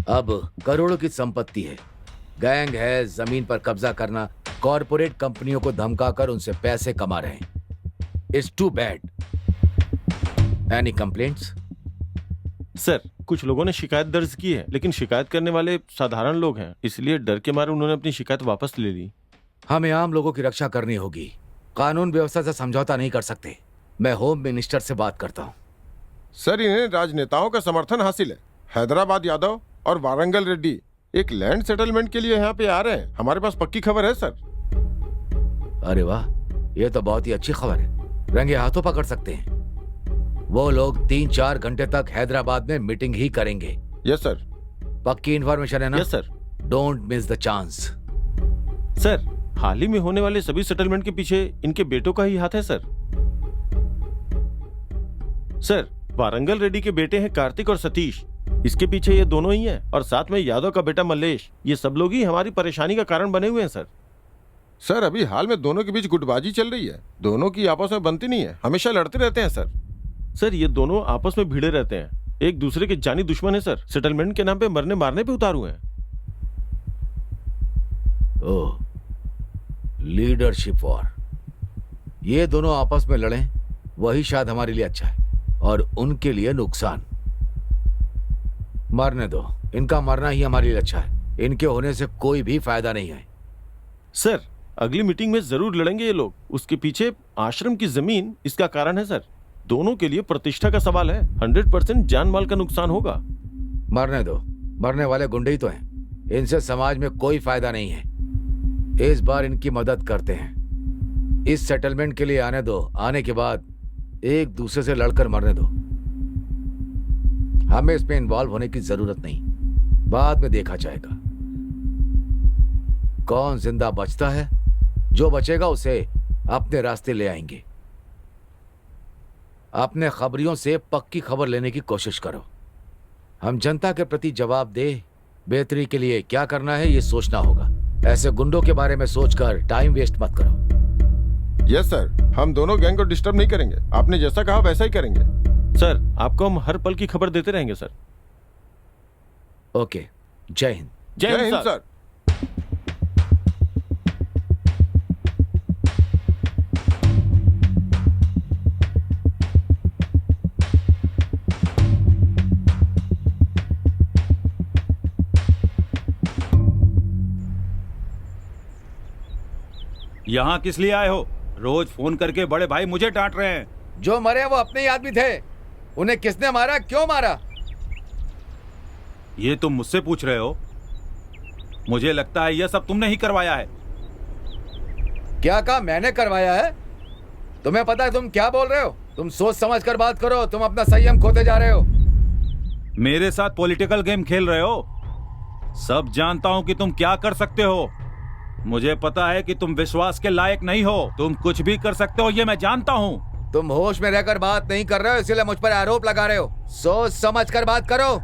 अब करोड़ों की संपत्ति है, गैंग है, जमीन पर कब्जा करना, कॉरपोरेट कंपनियों को धमकाकर उनसे पैसे कमा रहे हैं। It's too bad. Any complaints? Sir, कुछ लोगों ने शिकायत दर्ज की है, लेकिन शिकायत करने वाले साधारण लोग हैं, इसलिए डर के मारे उन्होंने अपनी शिकायत वापस ले ली। हमें आम लोगों की रक्षा करनी होगी, कानून व्यवस्था से समझौता नहीं कर सकते। मैं होम मिनिस्टर से बात करता हूँ। सर, इन्हें राजनेताओं का समर्थन हासिल है। हैदराबाद यादव और वारंगल रेड्डी एक लैंड सेटलमेंट के लिए यहाँ पे आ रहे हैं। हमारे पास पक्की खबर है सर। अरे वाह, ये तो बहुत ही अच्छी खबर है। रंगे हाथों पकड़ सकते हैं। वो लोग 3-4 घंटे तक हैदराबाद में मीटिंग ही करेंगे। Yes sir. पक्की इन्फॉर्मेशन है ना? Yes sir. Don't miss the chance. Sir, हाल ही में होने वाले सभी सेटलमेंट के पीछे इनके बेटों का ही हाथ है सर। सर, वारंगल रेड्डी के बेटे हैं कार्तिक और सतीश, इसके पीछे ये दोनों ही हैं, और साथ में यादव का बेटा मल्लेश। ये सब लोग ही हमारी परेशानी का कारण बने हुए हैं सर। सर, अभी हाल में दोनों के बीच गुटबाजी चल रही है। दोनों की आपस में बनती नहीं है, हमेशा लड़ते रहते हैं सर। सर, ये दोनों आपस में भिड़े रहते हैं, एक दूसरे के जानी दुश्मन है सर। सेटलमेंट के नाम पे मरने मारने पे उतारू हैं। ओह, लीडरशिप वॉर। ये दोनों आपस में लड़ें, वही शायद हमारे लिए अच्छा है और उनके लिए नुकसान। मरने दो, इनका मरना ही हमारे लिए अच्छा है। इनके होने से कोई भी फायदा नहीं है। सर अगली मीटिंग में जरूर लड़ेंगे ये लोग। उसके पीछे आश्रम की जमीन इसका कारण है सर। दोनों के लिए प्रतिष्ठा का सवाल है। 100% जान माल का नुकसान होगा। मरने दो, मरने वाले गुंडे ही तो हैं। इनसे समाज में कोई फायदा नहीं है। इस बार इनकी मदद करते हैं। इस सेटलमेंट के लिए आने दो। आने के बाद एक दूसरे से लड़कर मरने दो। हमें इसमें इन्वॉल्व होने की जरूरत नहीं। बाद में देखा जाएगा कौन जिंदा बचता है। जो बचेगा उसे अपने रास्ते ले आएंगे। अपने खबरियों से पक्की खबर लेने की कोशिश करो। हम जनता के प्रति जवाबदेह बेहतरी के लिए क्या करना है ये सोचना होगा। ऐसे गुंडों के बारे में सोचकर टाइम वेस्ट मत करो। यस सर, हम दोनों गैंग को डिस्टर्ब नहीं करेंगे। आपने जैसा कहा वैसा ही करेंगे। सर आपको हम हर पल की खबर देते रहेंगे सर। ओके, जय हिंद। जय हिंद सर। यहाँ किस लिए आए हो? रोज फोन करके बड़े भाई मुझे डांट रहे हैं। जो मरे वो अपने ही आदमी थे। उन्हें किसने मारा, क्यों मारा? ये तुम मुझसे पूछ रहे हो? मुझे लगता है यह सब तुमने ही करवाया है। क्या कहा मैंने करवाया है? तुम्हें पता है तुम क्या बोल रहे हो? तुम सोच समझ कर बात करो। तुम अपना संयम खोते जा रहे हो। मेरे साथ पॉलिटिकल गेम खेल रहे हो। सब जानता हूं कि तुम क्या कर सकते हो। मुझे पता है कि तुम विश्वास के लायक नहीं हो। तुम कुछ भी कर सकते हो, ये मैं जानता हूँ। तुम होश में रहकर बात नहीं कर रहे हो, इसलिए मुझ पर आरोप लगा रहे हो। सोच समझ कर बात करो।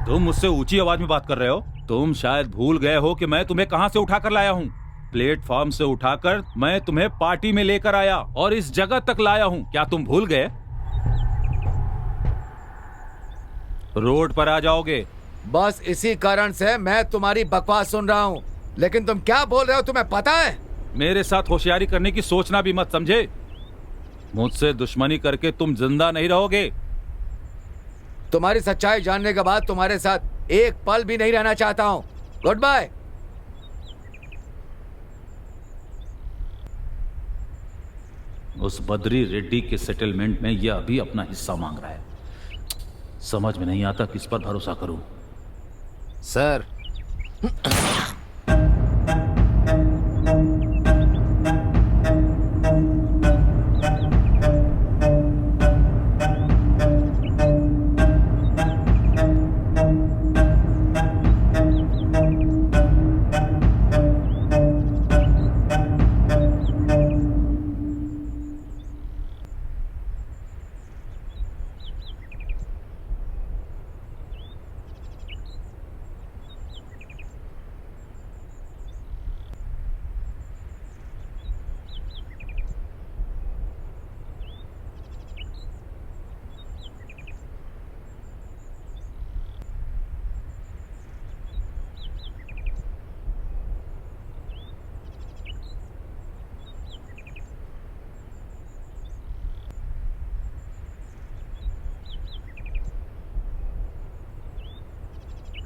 तुम मुझसे ऊंची आवाज में बात कर रहे हो। तुम शायद भूल गए हो कि मैं तुम्हें कहां से उठाकर लाया हूँ। प्लेटफॉर्म से उठाकर मैं तुम्हें पार्टी में लेकर आया और इस जगह तक लाया हूँ। क्या तुम भूल गए? रोड पर आ जाओगे। बस इसी कारण से मैं तुम्हारी बकवास सुन रहा हूँ। लेकिन तुम क्या बोल रहे हो तुम्हें पता है? मेरे साथ होशियारी करने की सोचना भी मत, समझे? मुझसे दुश्मनी करके तुम जिंदा नहीं रहोगे। तुम्हारी सच्चाई जानने के बाद तुम्हारे साथ एक पल भी नहीं रहना चाहता हूँ। Goodbye. उस बद्री रेड्डी के सेटलमेंट में यह अभी अपना हिस्सा मांग रहा है। समझ में नहीं आता किस पर भरोसा करूं। सर,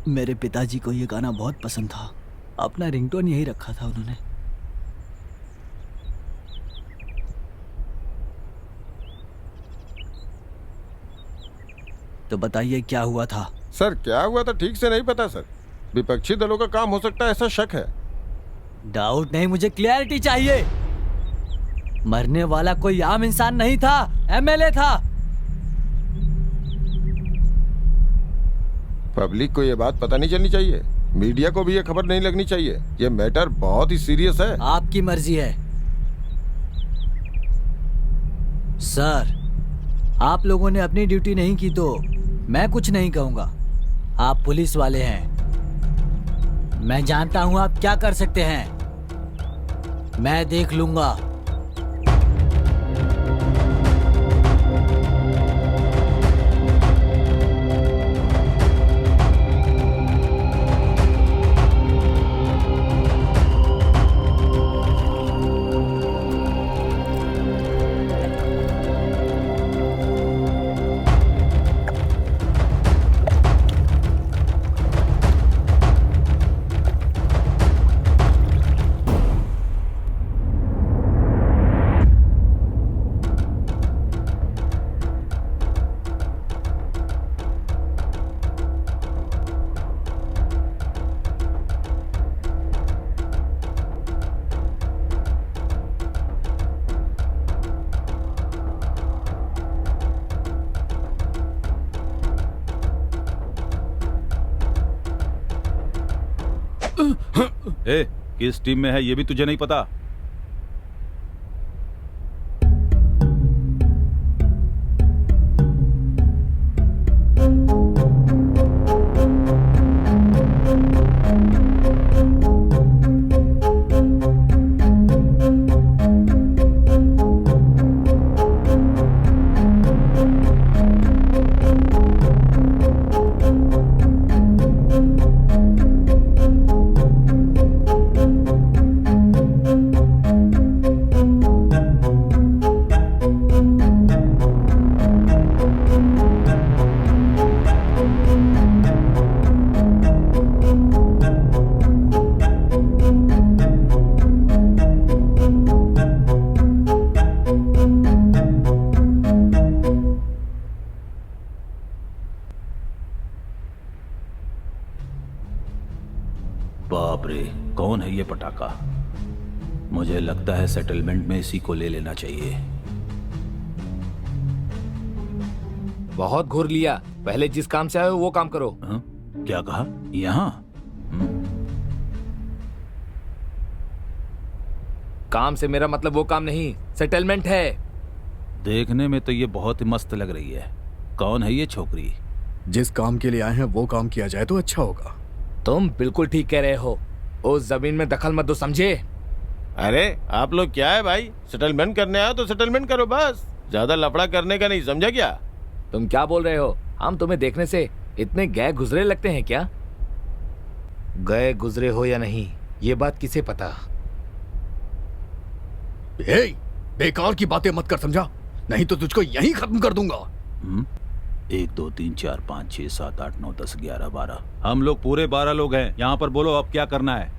मेरे पिताजी को ये गाना बहुत पसंद था। अपना रिंगटोन यही रखा था उन्होंने। तो बताइए क्या हुआ था? सर क्या हुआ था ठीक से नहीं पता सर। विपक्षी दलों का काम हो सकता है ऐसा शक है। डाउट नहीं, मुझे क्लियरिटी चाहिए। मरने वाला कोई आम इंसान नहीं था, एमएलए था। पब्लिक को ये बात पता नहीं चलनी चाहिए। मीडिया को भी ये खबर नहीं लगनी चाहिए। ये मैटर बहुत ही सीरियस है। आपकी मर्जी है। सर, आप लोगों ने अपनी ड्यूटी नहीं की तो मैं कुछ नहीं कहूंगा। आप पुलिस वाले हैं। मैं जानता हूं आप क्या कर सकते हैं। मैं देख लूंगा। ए, किस टीम में है ये भी तुझे नहीं पता? बाप रे, कौन है ये पटाखा? मुझे लगता है सेटलमेंट में इसी को ले लेना चाहिए। बहुत घूर लिया, पहले जिस काम से आए हो वो काम करो। हाँ? क्या कहा? यहाँ काम से मेरा मतलब वो काम नहीं, सेटलमेंट है। देखने में तो ये बहुत ही मस्त लग रही है। कौन है ये छोकरी? जिस काम के लिए आए हैं वो काम किया जाए तो अच्छा होगा। तुम बिल्कुल ठीक कह रहे हो, उस जमीन में दखल मत दो, समझे? अरे आप लोग क्या है भाई, सेटलमेंट करने आए तो सेटलमेंट करो बस, ज्यादा लफड़ा करने का नहीं, समझा क्या? तुम क्या बोल रहे हो? हम तुम्हें देखने से इतने गए गुजरे लगते हैं क्या? गए गुजरे हो या नहीं ये बात किसे पता। हे, बेकार की बातें मत कर, समझा? नहीं तो तुझको यहीं खत्म कर दूंगा। 1 2 3 4 5 6 7 8 9 10 11 12 हम लोग पूरे 12 लोग हैं यहाँ पर। बोलो अब क्या करना है?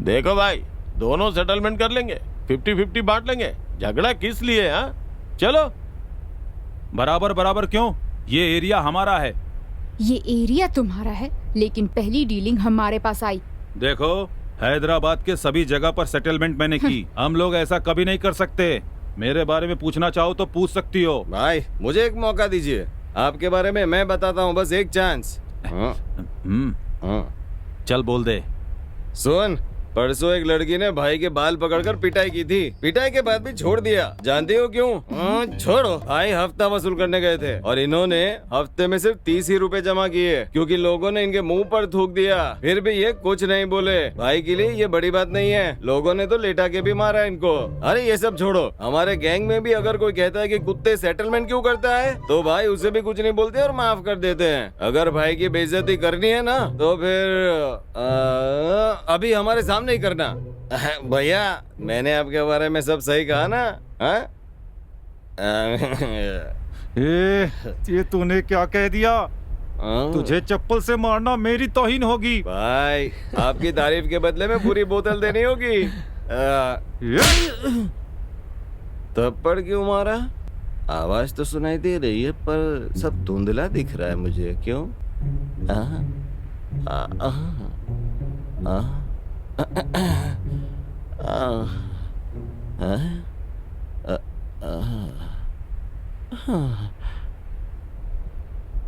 देखो भाई, दोनों सेटलमेंट कर लेंगे, 50-50 बांट लेंगे, झगड़ा किस लिए? हाँ चलो। बराबर बराबर क्यों? ये एरिया हमारा है। ये एरिया तुम्हारा है, लेकिन पहली डीलिंग हमारे पास आई। देखो, हैदराबाद के सभी जगह पर सेटलमेंट मैंने की। हम लोग ऐसा कभी नहीं कर सकते। मेरे बारे में पूछना चाहो तो पूछ सकती हो। भाई मुझे एक मौका दीजिए, आपके बारे में मैं बताता हूँ, बस एक चांस। चल बोल दे। सुन, परसों एक लड़की ने भाई के बाल पकड़कर पिटाई की थी, पिटाई के बाद भी छोड़ दिया। जानती हो क्यों? छोड़ो, भाई हफ्ता वसूल करने गए थे और इन्होंने हफ्ते में सिर्फ 30 ही रुपए जमा किए, क्योंकि लोगों ने इनके मुंह पर थूक दिया। फिर भी ये कुछ नहीं बोले। भाई के लिए ये बड़ी बात नहीं है, लोगों ने तो लेटा के भी मारा इनको। अरे ये सब छोड़ो, हमारे गैंग में भी अगर कोई कहता है कि कुत्ते सेटलमेंट क्यों करता है, तो भाई उसे भी कुछ नहीं बोलते और माफ कर देते हैं। अगर भाई की बेइज्जती करनी है ना, तो फिर अभी हमारे सामने नहीं करना। भैया मैंने आपके बारे में सब सही कहा ना? ये तूने क्या कह दिया? तुझे चप्पल से मारना मेरी तौहीन होगी। भाई आपकी तारीफ के बदले में पूरी बोतल देनी होगी। थप्पड़ क्यों मारा? आवाज तो सुनाई दे रही है पर सब धुंधला दिख रहा है मुझे, क्यों?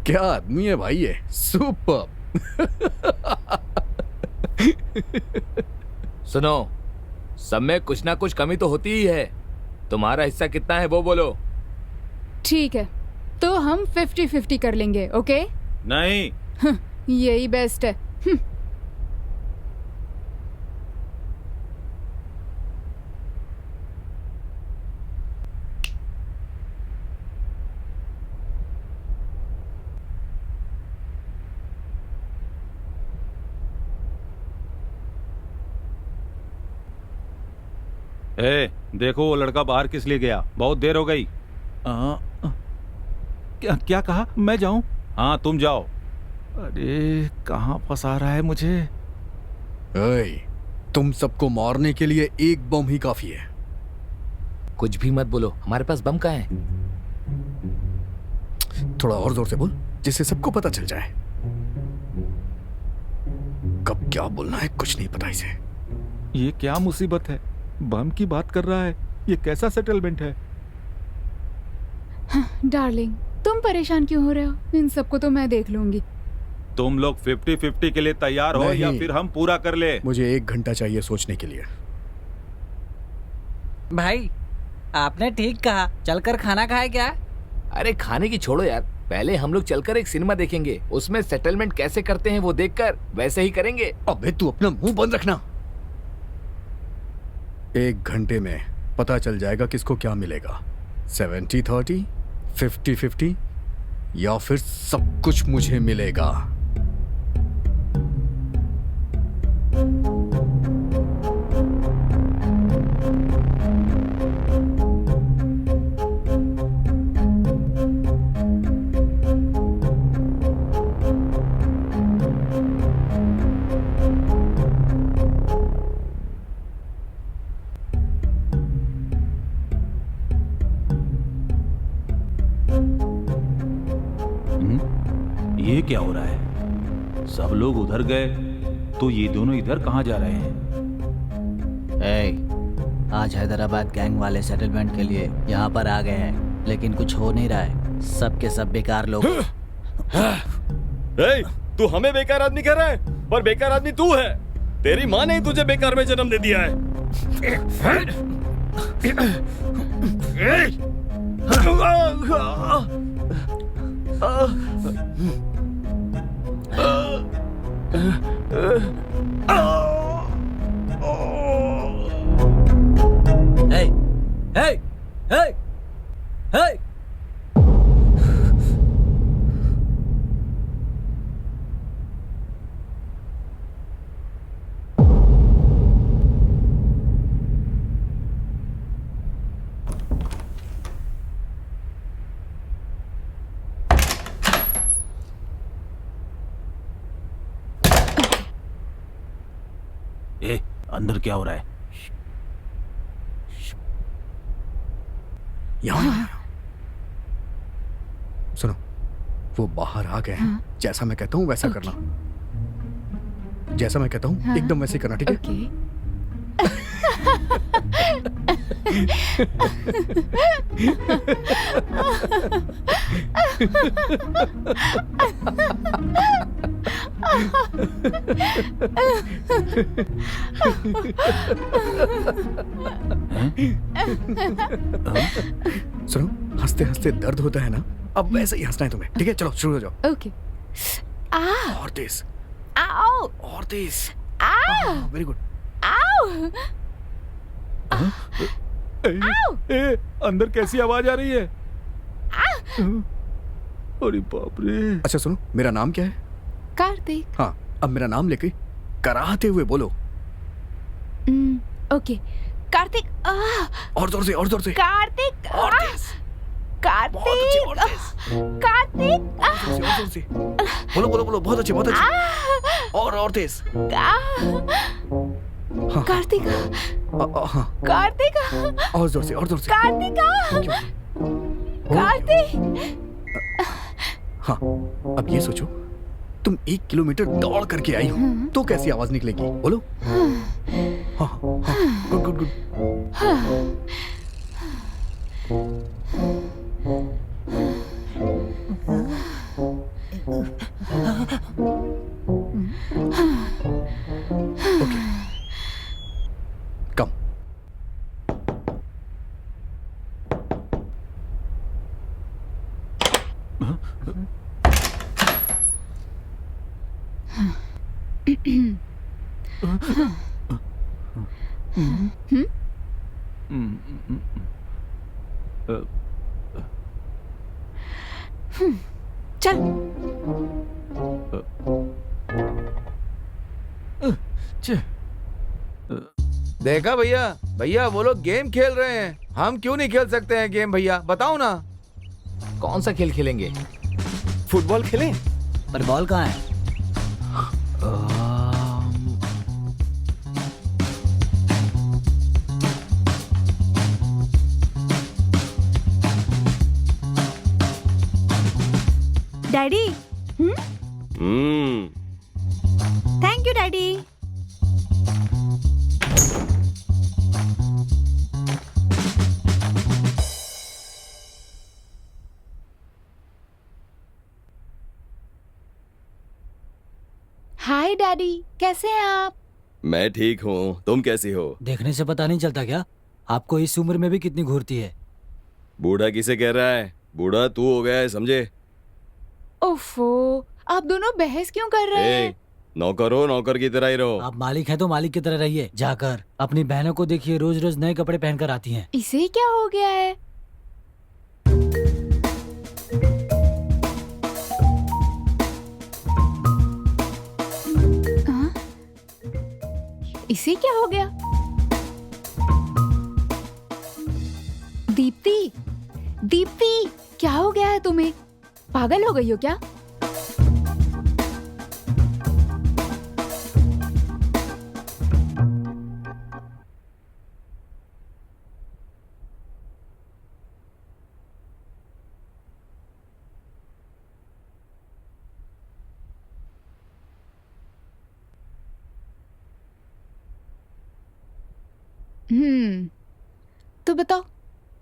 क्या आदमी है भाई ये, सुपर। सुनो, सब में कुछ ना कुछ कमी तो होती ही है। तुम्हारा हिस्सा कितना है वो बोलो। ठीक है, तो हम 50-50 कर लेंगे, ओके? नहीं, यही बेस्ट है। देखो वो लड़का बाहर किस लिए गया? बहुत देर हो गई। क्या कहा? मैं जाऊं? हाँ तुम जाओ। अरे कहाँ फंसा रहा है मुझे? तुम सबको मारने के लिए एक बम ही काफी है। कुछ भी मत बोलो, हमारे पास बम कहाँ है? थोड़ा और जोर से बोल, जिससे सबको पता चल जाए। कब क्या बोलना है कुछ नहीं पता इसे। ये क्या मुसीबत है? बम की बात कर रहा है। ये कैसा सेटलमेंट है? डार्लिंग, तुम परेशान क्यों हो रहे हो? इन सबको तो मैं देख लूंगी। तुम लोग 50-50 के लिए तैयार हो या नहीं। फिर हम पूरा कर ले? मुझे 1 घंटा चाहिए सोचने के लिए। भाई आपने ठीक कहा, चलकर खाना खाए क्या? अरे खाने की छोड़ो यार, पहले हम लोग चलकर एक सिनेमा देखेंगे, उसमें सेटलमेंट कैसे करते हैं वो देखकर वैसे ही करेंगे। अबे तू अपना मुंह बंद रखना। 1 घंटे में पता चल जाएगा किसको क्या मिलेगा। 70-30, 50-50 या फिर सब कुछ मुझे मिलेगा। ये क्या हो रहा है? सब लोग उधर गए तो ये दोनों इधर कहाँ जा रहे हैं? आज हैदराबाद गैंग वाले सेटलमेंट के लिए यहाँ पर आ गए हैं, लेकिन कुछ हो नहीं रहा है। सब के सब बेकार लोग। तू हमें बेकार आदमी कह रहा है, पर बेकार आदमी तू है। तेरी माँ ने ही तुझे बेकार में जन्म दे दिया है। Hey! Hey! Hey! Hey! अंदर क्या हो रहा है? यहाँ सुनो, वो बाहर आ गए हैं। जैसा मैं कहता हूँ वैसा करना। जैसा मैं कहता हूँ एकदम वैसे करना, ठीक है? सुनो, हंसते हंसते दर्द होता है ना, अब वैसे ही हंसना है तुम्हें, ठीक है? चलो शुरू हो जाओ। ओके। और तेज, आओ, और तेज। Very good. अंदर कैसी आवाज आ रही है? अरे बाप रे। अच्छा सुनो, मेरा नाम क्या है? कार्तिक। हाँ, अब मेरा नाम लेके कराहते हुए बोलो। ओके, कार्तिक। और जोर से, और जोर से। कार्तिक। और तेज। बहुत अच्छे, और तेज। कार्तिक। और जोर से। बोलो बोलो बोलो, बहुत अच्छे, बहुत अच्छे। और तेज। हाँ। कार्तिक। हाँ। कार्तिक। और जोर से, और जोर से। कार्तिक। कार्तिक। हाँ, अब ये सोचो, तुम 1 किलोमीटर दौड़ करके आई हो तो कैसी आवाज निकलेगी? बोलो। हाँ हाँ, गुड गुड गुड। ओके, कम। चल। देखा भैया, भैया वो लोग गेम खेल रहे हैं, हम क्यों नहीं खेल सकते हैं गेम? भैया बताओ ना। कौन सा खेल खेलेंगे? फुटबॉल खेलें? पर बॉल कहाँ है? Daddy. Hmm. Thank you daddy. Hi daddy, कैसे हैं आप? मैं ठीक हूँ, तुम कैसी हो? देखने से पता नहीं चलता क्या आपको इस उम्र में भी कितनी घूरती है? बूढ़ा किसे कह रहा है? बूढ़ा तू हो गया है, समझे? ओफो, आप दोनों बहस क्यों कर रहे हैं? नौकर हो, नौकर की तरह ही रहो। आप मालिक हैं तो मालिक की तरह रहिए। जाकर अपनी बहनों को देखिए, रोज रोज नए कपड़े पहनकर आती हैं। इसे क्या हो गया है? हाँ? इसे क्या हो गया? दीप्ति, दीप्ति, क्या हो गया है तुम्हें? पागल हो गई हो क्या? तो बताओ,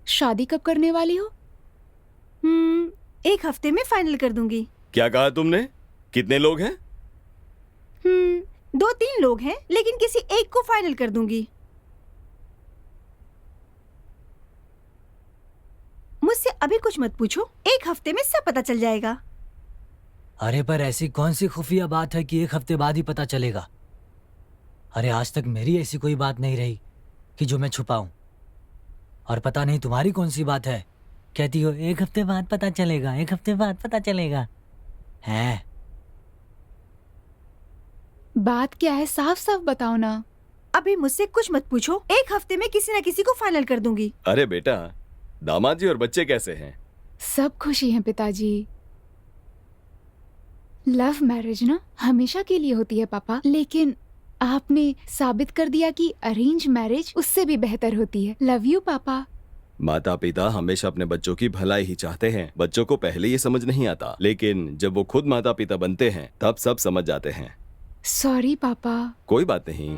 शादी कब करने वाली हो? 1 हफ्ते में फाइनल कर दूंगी। क्या कहा तुमने? कितने लोग हैं? 2-3 लोग हैं, लेकिन किसी एक को फाइनल कर दूंगी। मुझसे अभी कुछ मत पूछो, 1 हफ्ते में सब पता चल जाएगा। अरे पर ऐसी कौन सी खुफिया बात है कि 1 हफ्ते बाद ही पता चलेगा? अरे आज तक मेरी ऐसी कोई बात नहीं रही कि जो मैं छुपाऊं। और पता नहीं तुम्हारी कौन सी बात है, कहती हो 1 हफ्ते बाद पता चलेगा, 1 हफ्ते बाद पता चलेगा। है बात क्या है, साफ साफ बताओ ना। अभी मुझसे कुछ मत पूछो, 1 हफ्ते में किसी न किसी को फाइनल कर दूंगी। अरे बेटा, दामाद जी और बच्चे कैसे हैं? सब खुशी हैं पिताजी। लव मैरिज ना हमेशा के लिए होती है पापा, लेकिन आपने साबित कर दिया कि अरेंज मैरिज उससे भी बेहतर होती है। लव यू पापा। माता पिता हमेशा अपने बच्चों की भलाई ही चाहते हैं। बच्चों को पहले ये समझ नहीं आता, लेकिन जब वो खुद माता पिता बनते हैं तब सब समझ जाते हैं। सॉरी पापा। कोई बात नहीं।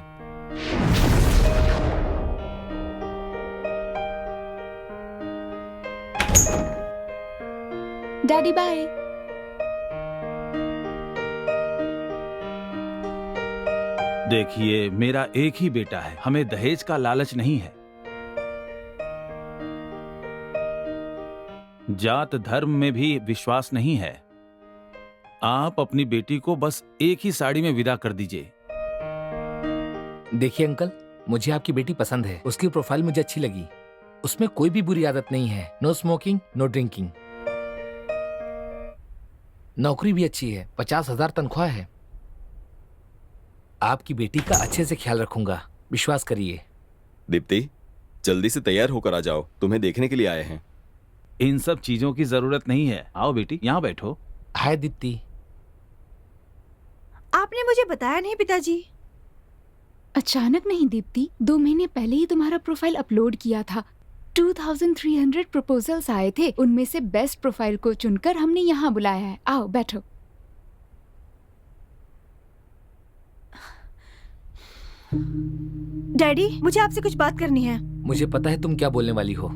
Daddy bye. देखिए, मेरा एक ही बेटा है, हमें दहेज का लालच नहीं है। जात धर्म में भी विश्वास नहीं है। आप अपनी बेटी को बस एक ही साड़ी में विदा कर दीजिए। देखिए अंकल, मुझे आपकी बेटी पसंद है, उसकी प्रोफाइल मुझे अच्छी लगी। उसमें कोई भी बुरी आदत नहीं है। No smoking, no drinking. नौकरी भी अच्छी है, 50,000 तनख्वाह है। आपकी बेटी का अच्छे से ख्याल रखूंगा, विश्वास करिए। दीप्ति, जल्दी से तैयार होकर आ जाओ, तुम्हें देखने के लिए आए हैं। इन सब चीजों की जरूरत नहीं है। आओ बेटी, यहाँ बैठो। हाय दीप्ति। आपने मुझे बताया नहीं पिताजी। अचानक नहीं दीप्ति, 2 महीने पहले ही तुम्हारा प्रोफाइल अपलोड किया था। 2300 प्रपोजल्स आए थे, उनमें से बेस्ट प्रोफाइल को चुनकर हमने यहाँ बुलाया है। आओ बैठो। डैडी, मुझे आपसे कुछ बात करनी है। मुझे पता है तुम क्या बोलने वाली हो।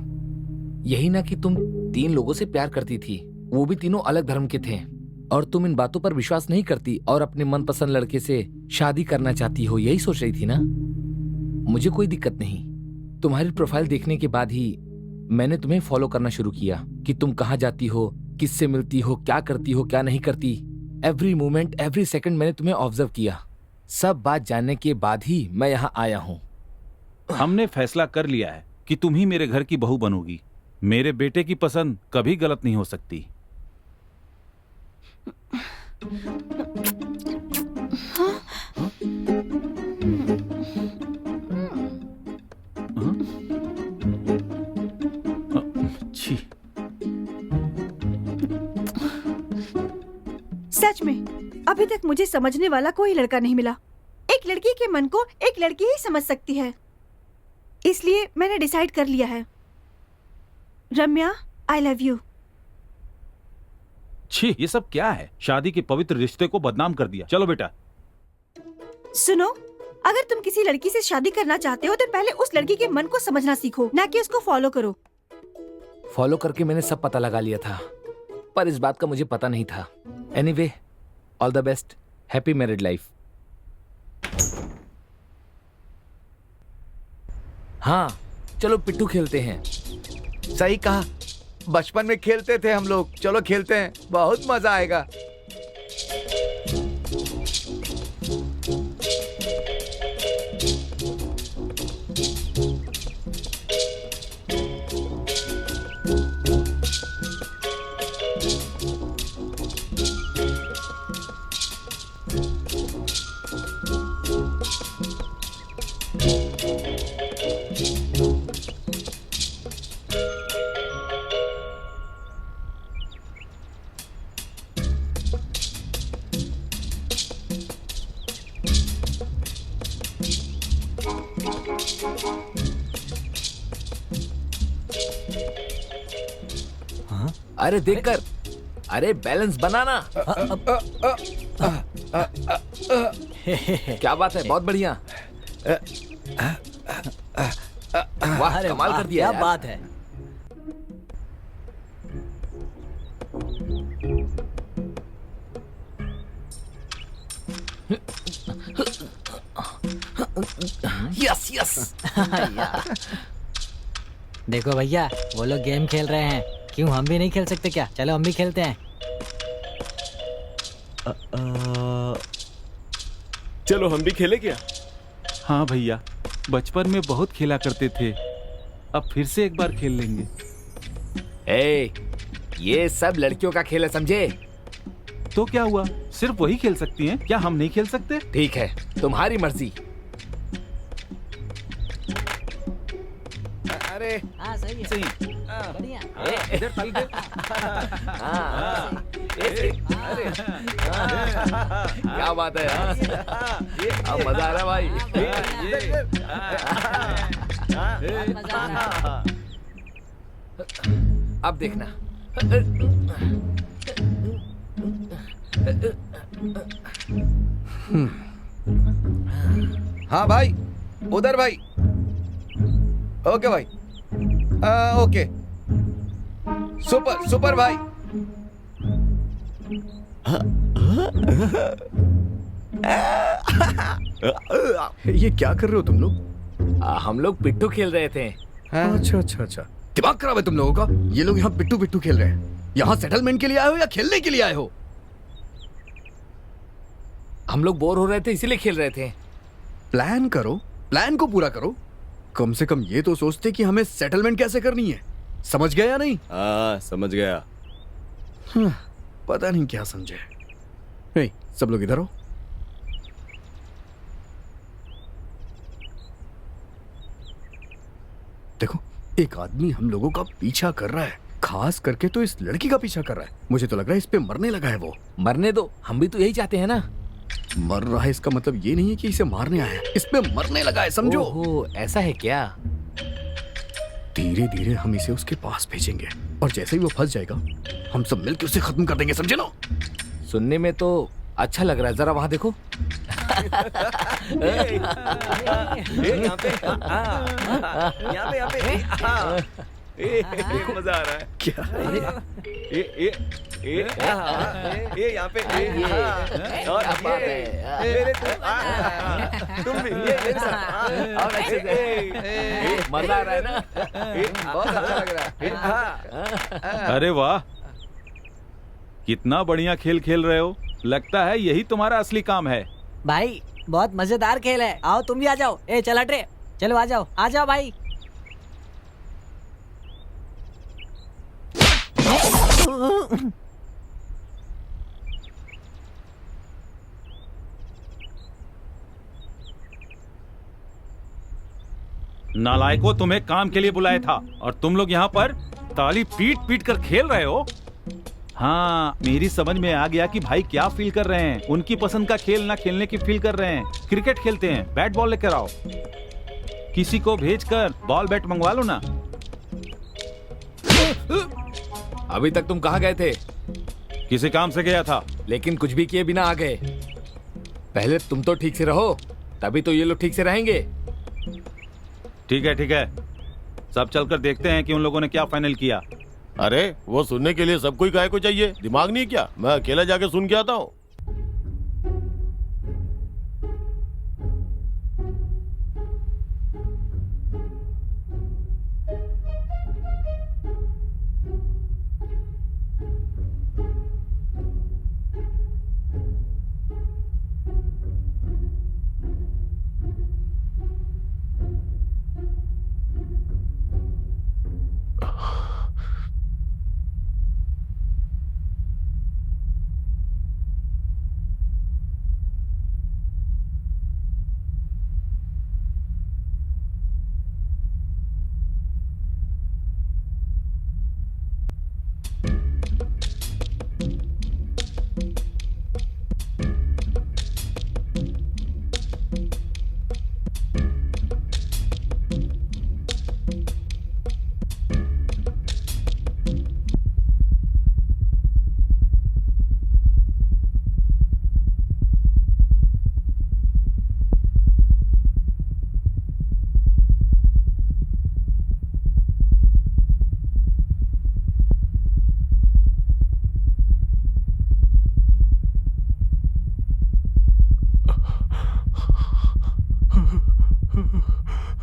यही ना कि तुम 3 लोगों से प्यार करती थी, वो भी तीनों अलग धर्म के थे, और तुम इन बातों पर विश्वास नहीं करती और अपने मनपसंद लड़के से शादी करना चाहती हो, यही सोच रही थी ना? मुझे कोई दिक्कत नहीं। तुम्हारी प्रोफाइल देखने के बाद ही मैंने तुम्हें फॉलो करना शुरू किया कि तुम कहाँ जाती हो, किससे मिलती हो, क्या करती हो, क्या नहीं करती। एवरी मोमेंट, एवरी सेकंड मैंने तुम्हें ऑब्जर्व किया। सब बात जानने के बाद ही मैं यहाँ आया हूँ। हमने फैसला कर लिया है कि तुम ही मेरे घर की बहू बनोगी। मेरे बेटे की पसंद कभी गलत नहीं हो सकती। छी। सच में अभी तक मुझे समझने वाला कोई लड़का नहीं मिला। एक लड़की के मन को एक लड़की ही समझ सकती है, इसलिए मैंने डिसाइड कर लिया है। रम्या, आई लव यू। छी, ये सब क्या है? शादी के पवित्र रिश्ते को बदनाम कर दिया। चलो बेटा। सुनो, अगर तुम किसी लड़की से शादी करना चाहते हो तो पहले उस लड़की के मन को समझना सीखो, ना कि उसको फॉलो करो। फॉलो करके मैंने सब पता लगा लिया था, पर इस बात का मुझे पता नहीं था। Anyway, all the best, happy married life. हाँ, चलो पिट्ठू खेलते हैं। सही कहा, बचपन में खेलते थे हम लोग। चलो खेलते हैं, बहुत मजा आएगा। अरे देखकर, अरे बैलेंस बनाना। क्या बात है, बहुत बढ़िया। वाह, अरे कमाल वाह, कर दिया क्या यार। बात है। Yes yes. देखो भैया, वो लोग गेम खेल रहे हैं, क्यों हम भी नहीं खेल सकते क्या? चलो हम भी खेलते हैं। चलो हम भी खेले क्या? हाँ भैया, बचपन में बहुत खेला करते थे, अब फिर से एक बार खेल लेंगे। ए, ये सब लड़कियों का खेल है, समझे? तो क्या हुआ, सिर्फ वही खेल सकती हैं, क्या हम नहीं खेल सकते? ठीक है, तुम्हारी मर्जी। अरे हाँ सही है, सही। बढ़िया। इधर डाल दे। अरे क्या बात है यार, अब मजा आ रहा है भाई। मजा आ रहा है। अब देखना। हाँ भाई, उधर भाई। ओके भाई, ओके। सुपर सुपर भाई। ये क्या कर रहे हो तुम लोग? हम लोग पिट्ठू खेल रहे थे। अच्छा अच्छा अच्छा, दिमाग खराब है तुम लोगों का। ये लोग यहाँ पिट्ठू पिट्ठू खेल रहे हैं। यहाँ सेटलमेंट के लिए आए हो या खेलने के लिए आए हो? हम लोग बोर हो रहे थे, इसीलिए खेल रहे थे। प्लान करो, प्लान को पूरा करो। कम से कम ये तो सोचते कि हमें सेटलमेंट कैसे करनी है। समझ गया या नहीं? हाँ समझ गया। पता नहीं क्या समझे। हे, सब लोग इधर हो। देखो, एक आदमी हम लोगों का पीछा कर रहा है, खास करके तो इस लड़की का पीछा कर रहा है। मुझे तो लग रहा है इस पे मरने लगा है वो। मरने दो, हम भी तो यही चाहते हैं ना। मर रहा है इसका मतलब ये नहीं है कि इसे मारने आया है, इस पे मरने लगा है, समझो। ओहो, ऐसा है क्या? धीरे धीरे हम इसे उसके पास भेजेंगे और जैसे ही वो फंस जाएगा हम सब मिलकर उसे खत्म कर देंगे, समझे ना? सुनने में तो अच्छा लग रहा है, जरा वहां देखो। मजा आ रहा है। क्या? यहाँ पे और तुम भी और अच्छे से। मजा आ रहा है ना? बहुत अच्छा लग रहा है। अरे वाह, कितना बढ़िया खेल खेल रहे हो। लगता है यही तुम्हारा असली काम है। भाई बहुत मजेदार खेल है, आओ तुम भी आ जाओ। ए चल हट रे, चलो आ जाओ भाई। नालायकों, तुम्हें काम के लिए बुलाया था और तुम लोग यहाँ पर ताली पीट पीट कर खेल रहे हो। हाँ, मेरी समझ में आ गया कि भाई क्या फील कर रहे हैं। उनकी पसंद का खेल ना खेलने की फील कर रहे हैं। क्रिकेट खेलते हैं, बैट बॉल लेकर आओ। किसी को भेजकर बॉल बैट मंगवा लो ना। अभी तक तुम कहाँ गए थे? किसी काम से गया था। लेकिन कुछ भी किए बिना आ गए। पहले तुम तो ठीक से रहो, तभी तो ये लोग ठीक से रहेंगे। ठीक है, सब चलकर देखते हैं कि उन लोगों ने क्या फाइनल किया। अरे वो सुनने के लिए सबको ही गाय को चाहिए, दिमाग नहीं क्या? मैं अकेला जाके सुन के आता हूँ।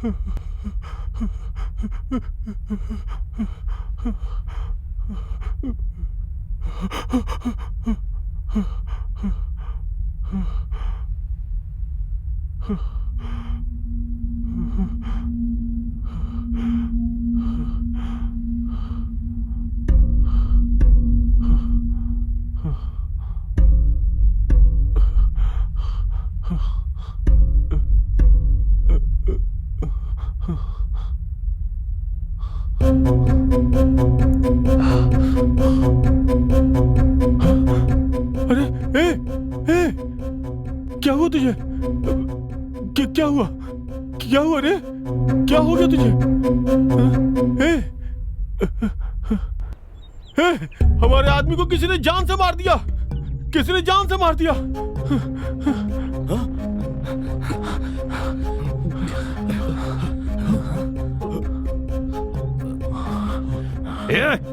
अरे ए, क्या हुआ तुझे? क्या हुआ? क्या हुआ रे? क्या हो गया तुझे? हमारे आदमी को किसी ने जान से मार दिया। किसी ने जान से मार दिया।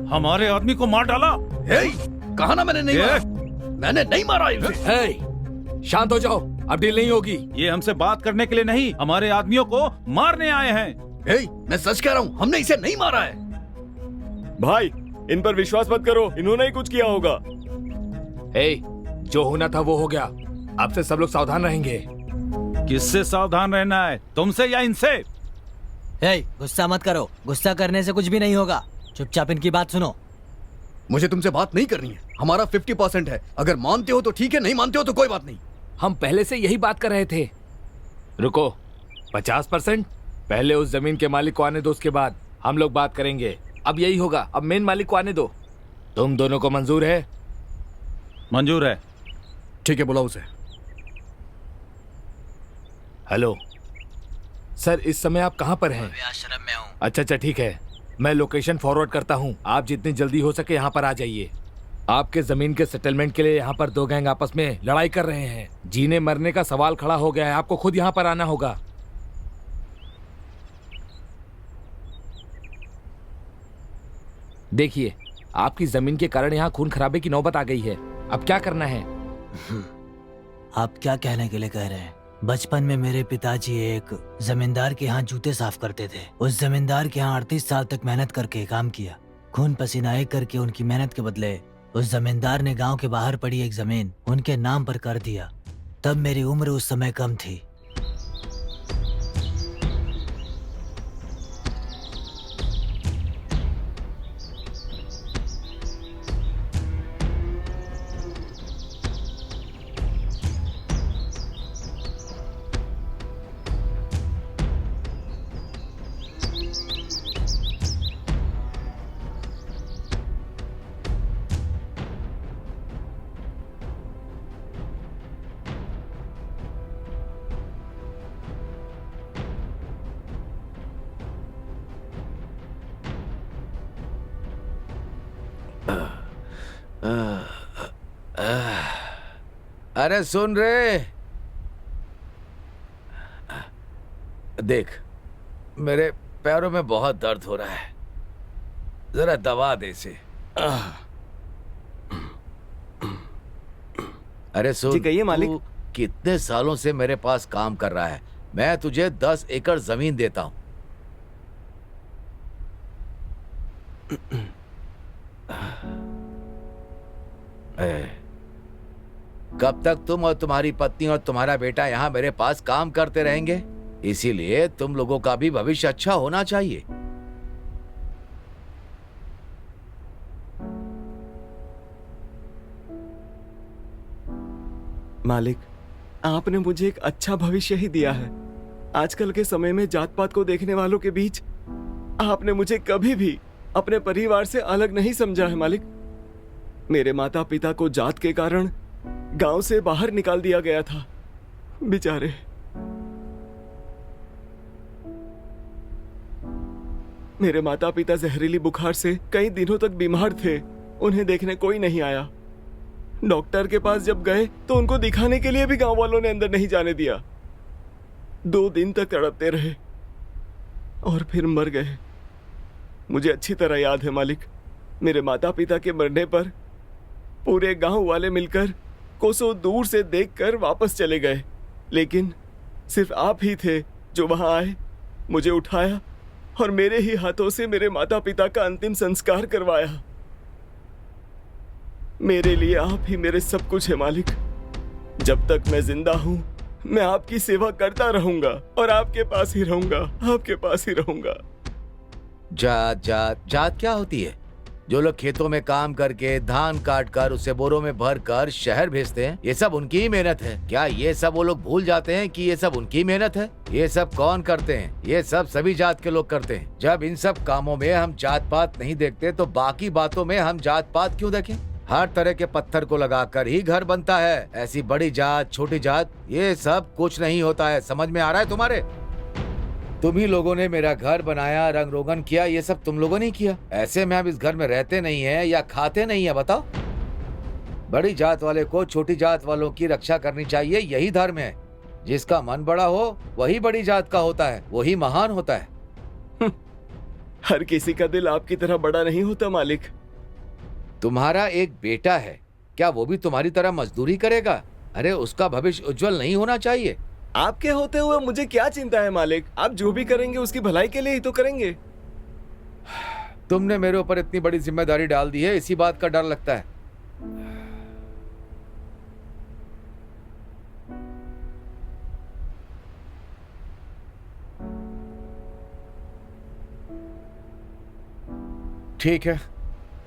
हमारे आदमी को मार डाला। कहा ना मैंने नहीं मारा। मैंने नहीं मारा इसे। शांत हो जाओ, अब डील नहीं होगी। ये हमसे बात करने के लिए नहीं, हमारे आदमियों को मारने आए हैं। मैं सच कह रहा हूँ, हमने इसे नहीं मारा है। भाई, इन पर विश्वास मत करो, इन्होंने ही कुछ किया होगा। जो होना था वो हो गया। अब से सब लोग सावधान रहेंगे। किससे सावधान रहना है, तुमसे या इनसे? गुस्सा मत करो, गुस्सा करने से कुछ भी नहीं होगा। चुपचाप इनकी बात सुनो। मुझे तुमसे बात नहीं करनी है। हमारा 50% है। अगर मानते हो तो ठीक है, नहीं मानते हो तो कोई बात नहीं। हम पहले से यही बात कर रहे थे। रुको, 50%? पहले उस जमीन के मालिक को आने दो, उसके बाद हम लोग बात करेंगे। अब यही होगा, अब मेन मालिक को आने दो। तुम दोनों को मंजूर है? मंजूर है। ठीक है, बुलाओ उसे। हेलो सर, इस समय आप कहाँ पर हैं? आश्रम में हूँ। अच्छा, ठीक है। मैं लोकेशन फॉरवर्ड करता हूँ। आप जितनी जल्दी हो सके यहाँ पर आ जाइए। आपके जमीन के सेटलमेंट के लिए यहाँ पर दो गैंग आपस में लड़ाई कर रहे हैं। जीने मरने का सवाल खड़ा हो गया है। आपको खुद यहाँ पर आना होगा। देखिए, आपकी जमीन के कारण यहाँ खून खराबे की नौबत आ गई है। अब क्या करना है? आप क्या कहने के लिए कह रहे हैं? बचपन में मेरे पिताजी एक जमींदार के यहाँ जूते साफ करते थे। उस जमींदार के यहाँ 38 साल तक मेहनत करके काम किया। खून पसीना एक करके उनकी मेहनत के बदले उस जमींदार ने गांव के बाहर पड़ी एक जमीन उनके नाम पर कर दिया। तब मेरी उम्र उस समय कम थी। अरे सुन रे, देख मेरे पैरों में बहुत दर्द हो रहा है, जरा दवा दे इसे। अरे सुन, कहिए मालिक। तू कितने सालों से मेरे पास काम कर रहा है। मैं तुझे 10 एकड़ जमीन देता हूं। कब तक तुम और तुम्हारी पत्नी और तुम्हारा बेटा यहाँ मेरे पास काम करते रहेंगे? इसीलिए तुम लोगों का भी भविष्य अच्छा होना चाहिए। मालिक, आपने मुझे एक अच्छा भविष्य ही दिया है। आजकल के समय में जात पात को देखने वालों के बीच आपने मुझे कभी भी अपने परिवार से अलग नहीं समझा है मालिक। मेरे माता पिता को जात के कारण गांव से बाहर निकाल दिया गया था, बेचारे। मेरे माता पिता जहरीली बुखार से कई दिनों तक बीमार थे। उन्हें देखने कोई नहीं आया। डॉक्टर के पास जब गए तो उनको दिखाने के लिए भी गांव वालों ने अंदर नहीं जाने दिया। 2 दिन तक तड़पते रहे और फिर मर गए। मुझे अच्छी तरह याद है मालिक, मेरे माता पिता के मरने पर पूरे गांव वाले मिलकर कोसों दूर से देखकर वापस चले गए, लेकिन सिर्फ आप ही थे जो वहां आए मुझे उठाया और मेरे ही हाथों से मेरे माता पिता का अंतिम संस्कार करवाया। मेरे लिए आप ही मेरे सब कुछ है मालिक। जब तक मैं जिंदा हूं मैं आपकी सेवा करता रहूंगा और आपके पास ही रहूंगा, आपके पास ही रहूंगा। जात जात जात क्या होती है? जो लोग खेतों में काम करके धान काट कर उसे बोरों में भर कर शहर भेजते हैं, ये सब उनकी ही मेहनत है। क्या ये सब वो लोग भूल जाते हैं कि ये सब उनकी मेहनत है? ये सब कौन करते हैं? ये सब सभी जात के लोग करते हैं। जब इन सब कामों में हम जात पात नहीं देखते तो बाकी बातों में हम जात पात क्यों देखें? हर तरह के पत्थर को लगाकर ही घर बनता है। ऐसी बड़ी जात छोटी जात ये सब कुछ नहीं होता है। समझ में आ रहा है तुम्हारे? तुम ही लोगों ने मेरा घर बनाया, रंग रोगन किया, ये सब तुम लोगों ने किया। ऐसे में हम इस घर में रहते नहीं है या खाते नहीं है? बताओ। बड़ी जात वाले को छोटी जात वालों की रक्षा करनी चाहिए, यही धर्म है। जिसका मन बड़ा हो वही बड़ी जात का होता है, वही महान होता है। हर किसी का दिल आपकी तरह बड़ा नहीं होता मालिक। तुम्हारा एक बेटा है, क्या वो भी तुम्हारी तरह मजदूरी करेगा? अरे उसका भविष्य उज्जवल नहीं होना चाहिए? आपके होते हुए मुझे क्या चिंता है मालिक? आप जो भी करेंगे उसकी भलाई के लिए ही तो करेंगे। तुमने मेरे ऊपर इतनी बड़ी जिम्मेदारी डाल दी है, इसी बात का डर लगता है। ठीक है,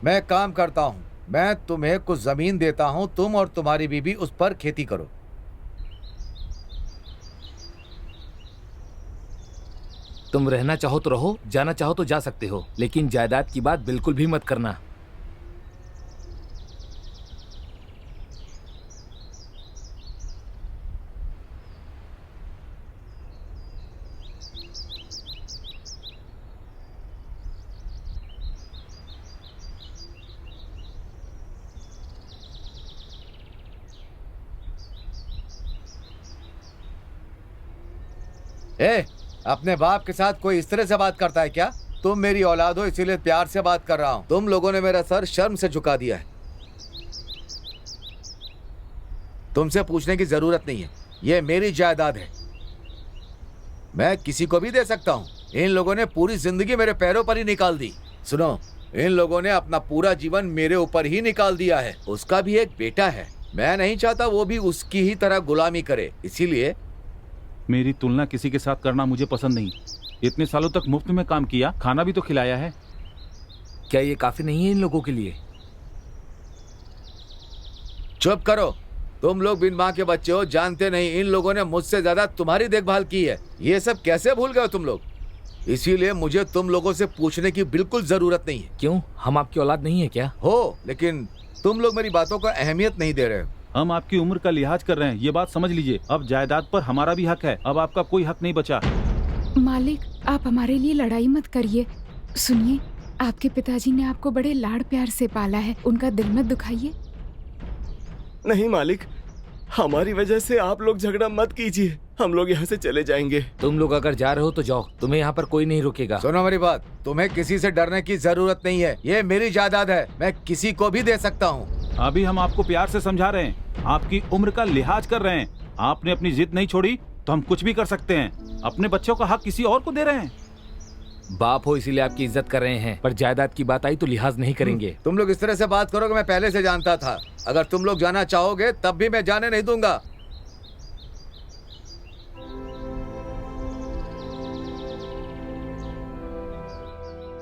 मैं काम करता हूं। मैं तुम्हें कुछ जमीन देता हूं, तुम और तुम्हारी बीवी उस पर खेती करो। तुम रहना चाहो तो रहो, जाना चाहो तो जा सकते हो, लेकिन जायदाद की बात बिल्कुल भी मत करना। अपने बाप के साथ कोई इस तरह से बात करता है क्या? तुम मेरी औलाद हो इसीलिए प्यार से बात कर रहा हूं। तुम लोगों ने मेरा सर शर्म से झुका दिया है। तुमसे पूछने की जरूरत नहीं है, ये मेरी जायदाद है, मैं किसी को भी दे सकता हूं। इन लोगों ने पूरी जिंदगी मेरे पैरों पर ही निकाल दी। सुनो, इन लोगों ने अपना पूरा जीवन मेरे ऊपर ही निकाल दिया है। उसका भी एक बेटा है, मैं नहीं चाहता वो भी उसकी ही तरह गुलामी करे, इसीलिए मेरी तुलना किसी के साथ करना मुझे पसंद नहीं। इतने सालों तक मुफ्त में काम किया, खाना भी तो खिलाया है। क्या ये काफी नहीं है इन लोगों के लिए? चुप करो, तुम लोग बिन माँ के बच्चे हो, जानते नहीं इन लोगों ने मुझसे ज्यादा तुम्हारी देखभाल की है। ये सब कैसे भूल गए तुम लोग? इसीलिए मुझे तुम लोगों से पूछने की बिल्कुल जरूरत नहीं है। क्यों, हम आपकी औलाद नहीं है क्या? हो, लेकिन तुम लोग मेरी बातों को अहमियत नहीं दे रहे हो। हम आपकी उम्र का लिहाज कर रहे हैं, ये बात समझ लीजिए। अब जायदाद पर हमारा भी हक है, अब आपका कोई हक नहीं बचा। मालिक, आप हमारे लिए लड़ाई मत करिए। सुनिए, आपके पिताजी ने आपको बड़े लाड़ प्यार से पाला है, उनका दिल मत दुखाइए। नहीं मालिक, हमारी वजह से आप लोग झगड़ा मत कीजिए, हम लोग यहाँ से चले जाएंगे। तुम लोग अगर जा रहे हो तो जाओ, तुम्हें यहाँ पर कोई नहीं रोकेगा। सुनो मेरी बात, तुम्हें किसी से डरने की जरूरत नहीं है, ये मेरी जायदाद है, मैं किसी को भी दे सकता हूँ। अभी हम आपको प्यार से समझा रहे हैं, आपकी उम्र का लिहाज कर रहे हैं। आपने अपनी जिद नहीं छोड़ी तो हम कुछ भी कर सकते हैं। अपने बच्चों का हक किसी और को दे रहे हैं। बाप हो इसीलिए आपकी इज्जत कर रहे हैं, पर जायदाद की बात आई तो लिहाज नहीं करेंगे। तुम लोग इस तरह से बात करोगे मैं पहले से जानता था। अगर तुम लोग जाना चाहोगे तब भी मैं जाने नहीं दूंगा।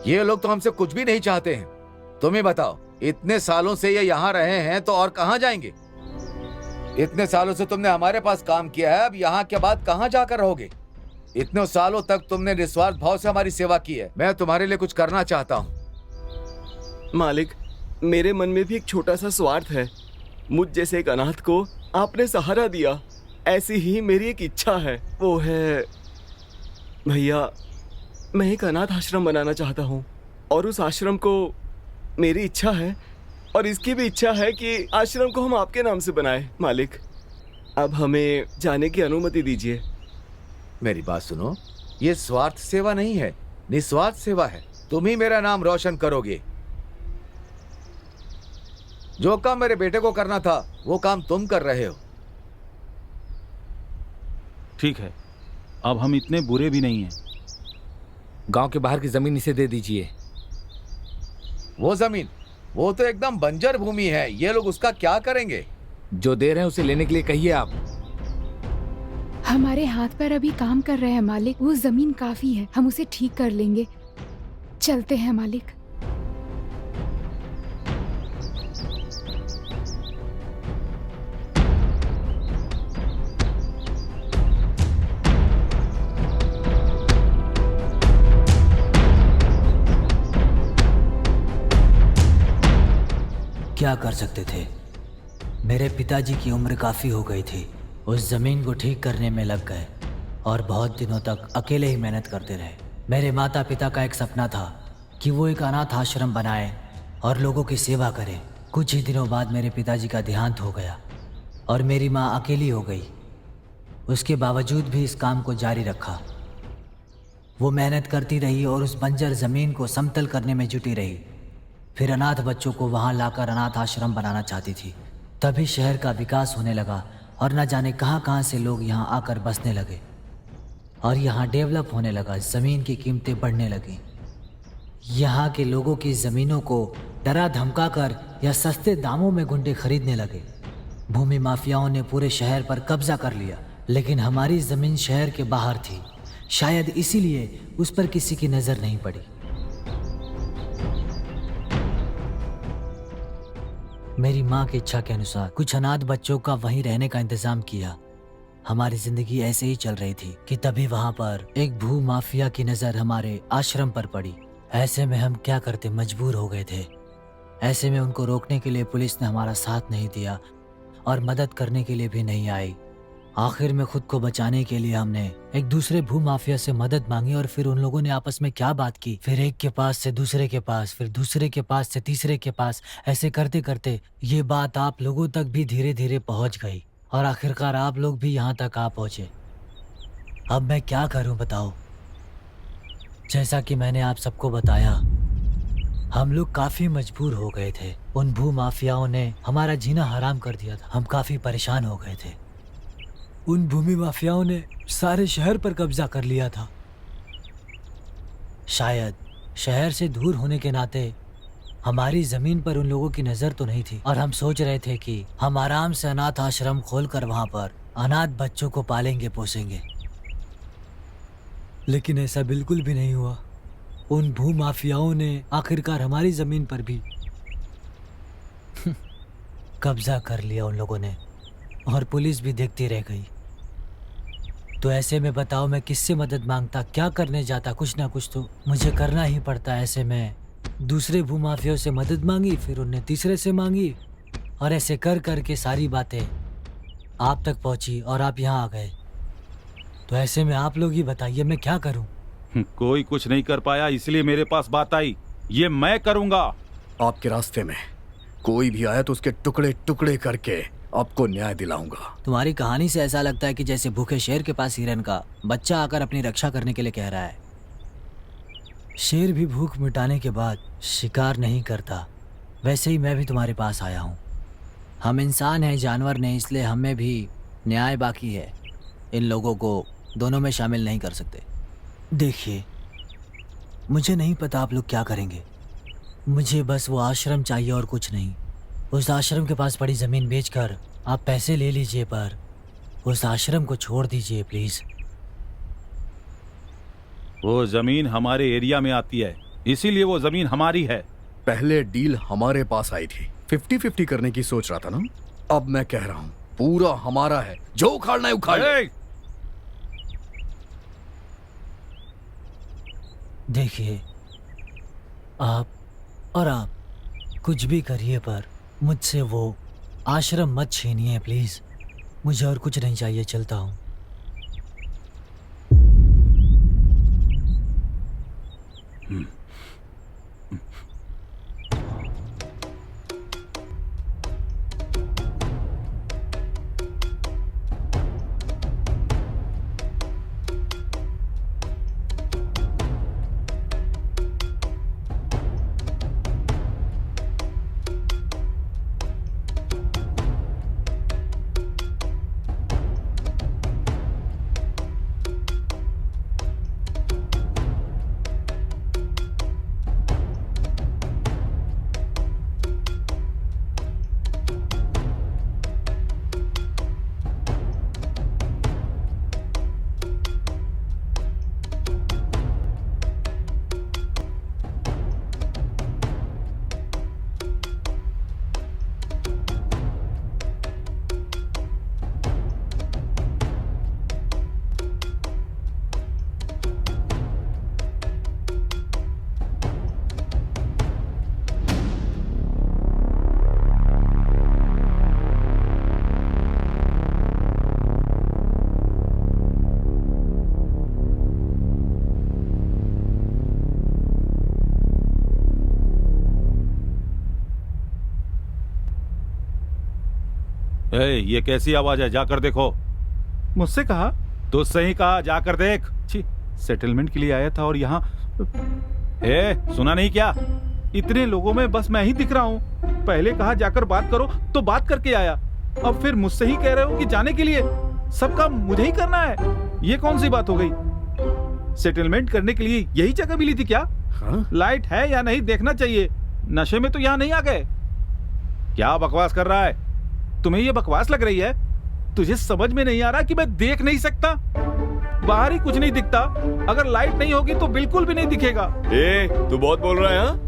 ये लोग तो हमसे कुछ भी नहीं चाहते हैं। तुम ही बताओ, इतने सालों से ये यहाँ रहे हैं तो और कहाँ जाएंगे? इतने सालों से तुमने हमारे पास काम किया है, अब यहाँ के बाद कहाँ जाकर रहोगे? इतने सालों तक तुमने निस्वार्थ भाव से हमारी सेवा की है, मैं तुम्हारे लिए कुछ करना चाहता हूँ। मालिक, मेरे मन में भी एक छोटा सा स्वार्थ है। मुझ जैसे एक अनाथ को आपने सहारा दिया, ऐसी ही मेरी एक इच्छा है। वो है भैया, मैं एक अनाथ आश्रम बनाना चाहता हूँ और उस आश्रम को मेरी इच्छा है और इसकी भी इच्छा है कि आश्रम को हम आपके नाम से बनाए। मालिक, अब हमें जाने की अनुमति दीजिए। मेरी बात सुनो, ये स्वार्थ सेवा नहीं है, निस्वार्थ सेवा है। तुम ही मेरा नाम रोशन करोगे। जो काम मेरे बेटे को करना था वो काम तुम कर रहे हो। ठीक है, अब हम इतने बुरे भी नहीं हैं। गांव के बाहर की जमीन इसे दे दीजिए। वो जमीन, वो तो एकदम बंजर भूमि है, ये लोग उसका क्या करेंगे? जो दे रहे हैं उसे लेने के लिए कहिए आप। हमारे हाथ पर अभी काम कर रहे हैं मालिक, वो जमीन काफी है, हम उसे ठीक कर लेंगे। चलते हैं मालिक। क्या कर सकते थे? मेरे पिताजी की उम्र काफ़ी हो गई थी, उस ज़मीन को ठीक करने में लग गए और बहुत दिनों तक अकेले ही मेहनत करते रहे। मेरे माता पिता का एक सपना था कि वो एक अनाथ आश्रम बनाए और लोगों की सेवा करें। कुछ ही दिनों बाद मेरे पिताजी का देहांत हो गया और मेरी माँ अकेली हो गई। उसके बावजूद भी इस काम को जारी रखा। वो मेहनत करती रही और उस बंजर ज़मीन को समतल करने में जुटी रही। फिर अनाथ बच्चों को वहाँ लाकर अनाथ आश्रम बनाना चाहती थी। तभी शहर का विकास होने लगा और न जाने कहाँ कहाँ से लोग यहाँ आकर बसने लगे और यहाँ डेवलप होने लगा। ज़मीन की कीमतें बढ़ने लगी। यहाँ के लोगों की ज़मीनों को डरा धमका कर या सस्ते दामों में गुंडे खरीदने लगे। भूमि माफियाओं ने पूरे शहर पर कब्जा कर लिया, लेकिन हमारी ज़मीन शहर के बाहर थी। शायद इसीलिए उस पर किसी की नज़र नहीं पड़ी। मेरी माँ की इच्छा के अनुसार कुछ अनाथ बच्चों का वहीं रहने का इंतजाम किया। हमारी जिंदगी ऐसे ही चल रही थी कि तभी वहाँ पर एक भू माफिया की नज़र हमारे आश्रम पर पड़ी। ऐसे में हम क्या करते, मजबूर हो गए थे। ऐसे में उनको रोकने के लिए पुलिस ने हमारा साथ नहीं दिया और मदद करने के लिए भी नहीं आई। आखिर में खुद को बचाने के लिए हमने एक दूसरे भू माफिया से मदद मांगी और फिर उन लोगों ने आपस में क्या बात की। फिर एक के पास से दूसरे के पास, फिर दूसरे के पास से तीसरे के पास, ऐसे करते करते ये बात आप लोगों तक भी धीरे धीरे पहुंच गई और आखिरकार आप लोग भी यहाँ तक आ पहुंचे। अब मैं क्या करूं बताओ? जैसा कि मैंने आप सबको बताया, हम लोग काफी मजबूर हो गए थे। उन भू माफियाओं ने हमारा जीना हराम कर दिया था। हम काफी परेशान हो गए थे। उन भूमि माफियाओं ने सारे शहर पर कब्जा कर लिया था। शायद शहर से दूर होने के नाते हमारी जमीन पर उन लोगों की नजर तो नहीं थी और हम सोच रहे थे कि हम आराम से अनाथ आश्रम खोलकर वहां पर अनाथ बच्चों को पालेंगे पोसेंगे। लेकिन ऐसा बिल्कुल भी नहीं हुआ। उन भू माफियाओं ने आखिरकार हमारी जमीन पर भी कब्जा कर लिया उन लोगों ने और पुलिस भी देखती रह गई। तो ऐसे में बताओ मैं किससे मदद मांगता, क्या करने जाता? कुछ ना कुछ तो मुझे करना ही पड़ता। ऐसे में दूसरे भूमाफियाओं से मदद मांगी, फिर उनने तीसरे से मांगी और ऐसे कर कर के सारी बातें आप तक पहुंची और आप यहाँ आ गए। तो ऐसे में आप लोग ही बताइए मैं क्या करूं? कोई कुछ नहीं कर पाया, इसलिए मेरे पास बात आई। ये मैं करूंगा। आपके रास्ते में कोई भी आया तो उसके टुकड़े टुकड़े करके आपको न्याय दिलाऊंगा। तुम्हारी कहानी से ऐसा लगता है कि जैसे भूखे शेर के पास हिरन का बच्चा आकर अपनी रक्षा करने के लिए कह रहा है। शेर भी भूख मिटाने के बाद शिकार नहीं करता, वैसे ही मैं भी तुम्हारे पास आया हूँ। हम इंसान हैं, जानवर नहीं, इसलिए हमें भी न्याय बाकी है। इन लोगों को दोनों में शामिल नहीं कर सकते। देखिए, मुझे नहीं पता आप लोग क्या करेंगे। मुझे बस वो आश्रम चाहिए और कुछ नहीं। उस आश्रम के पास पड़ी ज़मीन बेचकर आप पैसे ले लीजिए, पर उस आश्रम को छोड़ दीजिए प्लीज़। वो ज़मीन हमारे एरिया में आती है, इसीलिए वो ज़मीन हमारी है। पहले डील हमारे पास आई थी, 50-50 करने की सोच रहा था ना। अब मैं कह रहा हूँ पूरा हमारा है, जो उखाड़ना है उखाड़ ले। देखिए, आप कुछ भी करिए, पर मुझसे वो आश्रम मत छीनिए प्लीज। मुझे और कुछ नहीं चाहिए, चलता हूँ। ये कैसी आवाज है? जाकर देखो। मुझसे कहा? तो सही कहा, जाकर देख। छी, सेटलमेंट के लिए आया था और यहाँ सुना नहीं क्या? इतने लोगों में बस मैं ही दिख रहा हूँ। पहले कहा जाकर बात करो तो बात करके आया, अब फिर मुझसे ही कह रहे हो कि जाने के लिए। सब काम मुझे ही करना है, ये कौन सी बात हो गई? सेटलमेंट करने के लिए यही जगह मिली थी क्या? लाइट है या नहीं देखना चाहिए। नशे में तो यहाँ नहीं आ गए। क्या बकवास कर रहा है? तुम्हें ये बकवास लग रही है? तुझे समझ में नहीं आ रहा कि मैं देख नहीं सकता? बाहर ही कुछ नहीं दिखता, अगर लाइट नहीं होगी तो बिल्कुल भी नहीं दिखेगा। तू बहुत बोल रहा है हाँ?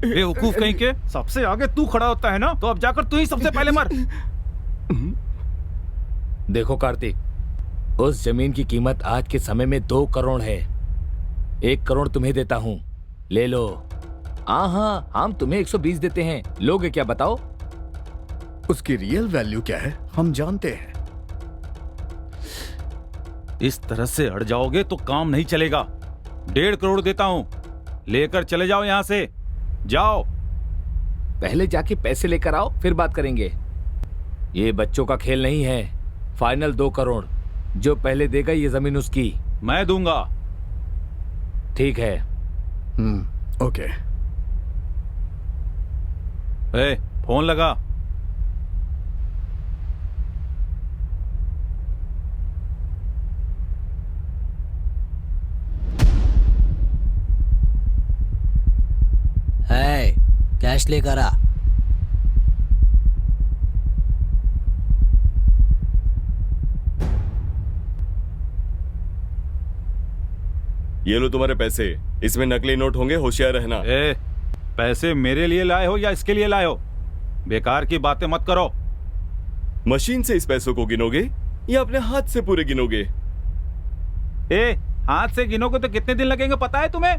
बेवकूफ कहीं के। सबसे आगे तू खड़ा होता है ना, तो अब जाकर तू ही सबसे पहले मर। देखो कार्तिक, उस जमीन की कीमत आज के समय में 2 करोड़ है। 1 करोड़ तुम्हें देता हूं, ले लो। हाँ, हम तुम्हें 120 देते हैं, लोगे क्या बताओ? उसकी रियल वैल्यू क्या है हम जानते हैं। इस तरह से अड़ जाओगे तो काम नहीं चलेगा। 1.5 करोड़ देता हूं, लेकर चले जाओ यहां से, जाओ। पहले जाके पैसे लेकर आओ, फिर बात करेंगे। ये बच्चों का खेल नहीं है। फाइनल 2 करोड़, जो पहले देगा ये जमीन उसकी। मैं दूंगा। ठीक है। ओके। फोन लगा। कैश लेकर आ। ये लो तुम्हारे पैसे, इसमें नकली नोट होंगे, होशियार रहना। पैसे मेरे लिए लाए हो या इसके लिए लाए हो? बेकार की बातें मत करो। मशीन से इस पैसों को गिनोगे या अपने हाथ से पूरे गिनोगे? हाथ से गिनोगे तो कितने दिन लगेंगे पता है तुम्हें?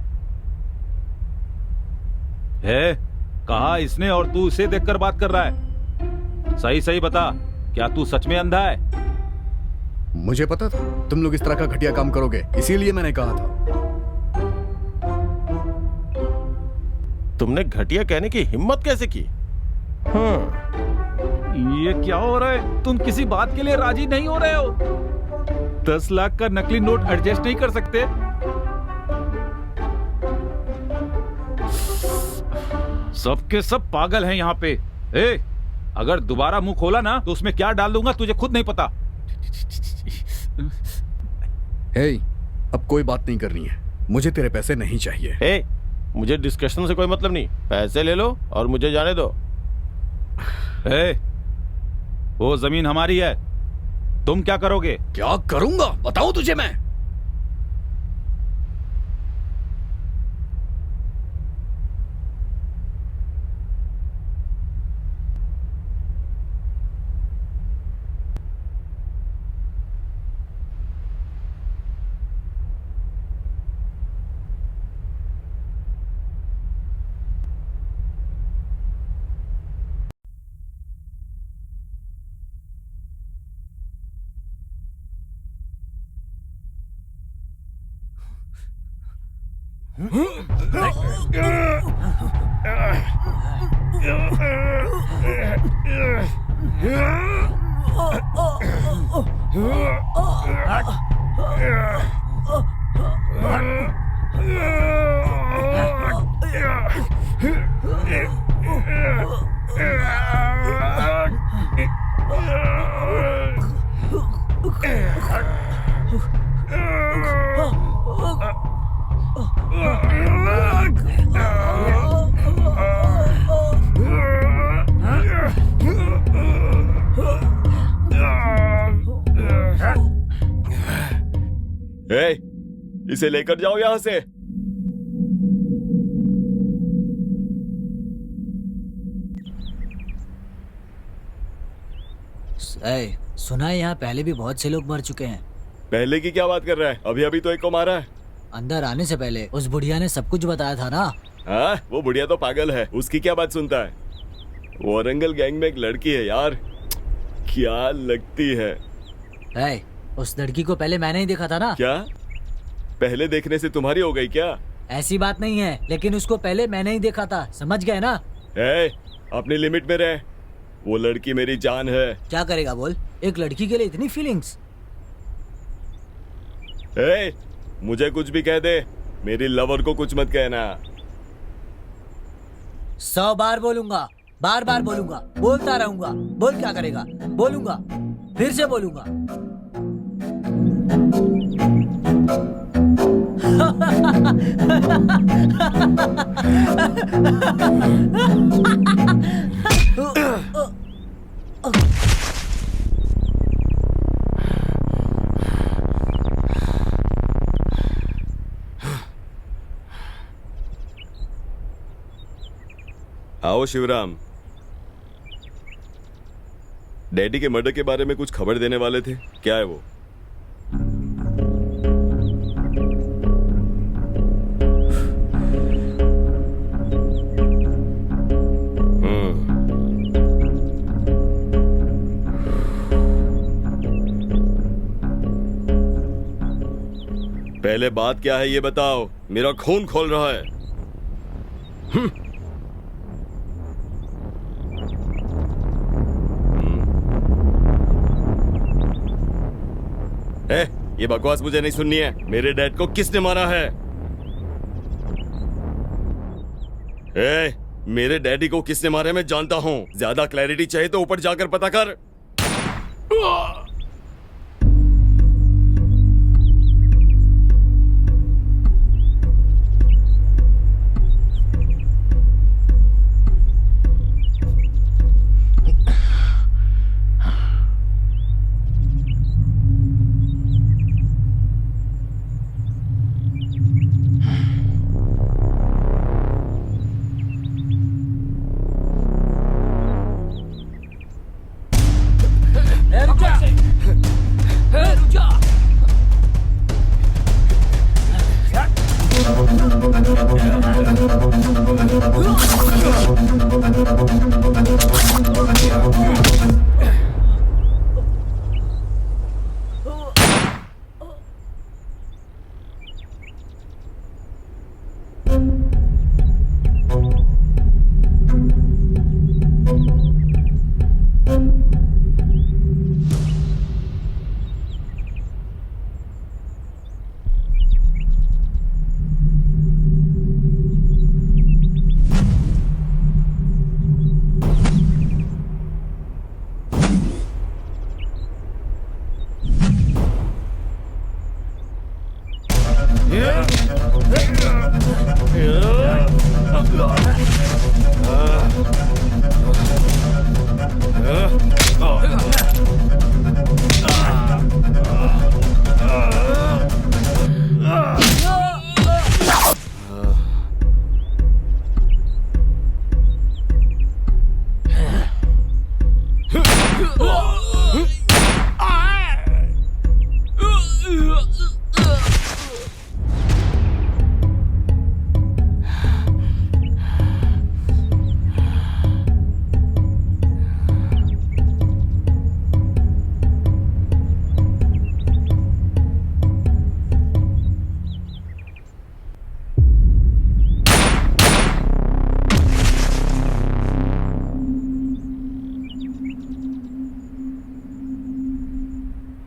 कहा इसने और तू इसे देखकर बात कर रहा है। सही सही बता, क्या तू सच में अंधा है? मुझे पता था तुम लोग इस तरह का घटिया काम करोगे, इसीलिए मैंने कहा था। तुमने घटिया कहने की हिम्मत कैसे की? ये क्या हो रहा है? तुम किसी बात के लिए राजी नहीं हो रहे हो? 10 लाख का नकली नोट एडजस्ट नहीं कर सकते? सबके सब पागल हैं यहाँ पे। अगर दोबारा मुंह खोला ना तो उसमें क्या डाल दूंगा तुझे खुद नहीं पता। अब कोई बात नहीं करनी है, मुझे तेरे पैसे नहीं चाहिए। मुझे डिस्कशन से कोई मतलब नहीं, पैसे ले लो और मुझे जाने दो। वो जमीन हमारी है, तुम क्या करोगे? क्या करूंगा बताऊं तुझे मैं? इसे लेकर जाओ यहां से। सुना है यहाँ पहले भी बहुत से लोग मर चुके हैं। पहले की क्या बात कर रहा है? अभी अभी तो एक को मारा है। अंदर आने से पहले उस बुढ़िया ने सब कुछ बताया था ना। हाँ, वो बुढ़िया तो पागल है, उसकी क्या बात सुनता है? वारंगल गैंग में एक लड़की है यार, क्या लगती है। उस लड़की को पहले मैंने ही देखा था ना। क्या पहले देखने से तुम्हारी हो गई क्या? ऐसी बात नहीं है, लेकिन उसको पहले मैंने ही देखा था, समझ गए ना? अपनी लिमिट में रह, वो लड़की मेरी जान है। क्या करेगा बोल, एक लड़की के लिए इतनी फीलिंग्स? मुझे कुछ भी कह दे, मेरी लवर को कुछ मत कहना। 100 बार बोलूंगा, बार बार बोलूंगा, बोलता रहूंगा। बोल क्या करेगा? बोलूंगा, फिर से बोलूंगा। आओ शिवराम, डैडी के मर्डर के बारे में कुछ खबर देने वाले थे, क्या है वो? पहले बात क्या है ये बताओ, मेरा खून खोल रहा है। ये बकवास मुझे नहीं सुननी है। मेरे डैड को किसने मारा है? मेरे डैडी को किसने मारा है मैं जानता हूं। ज्यादा क्लैरिटी चाहिए तो ऊपर जाकर पता कर।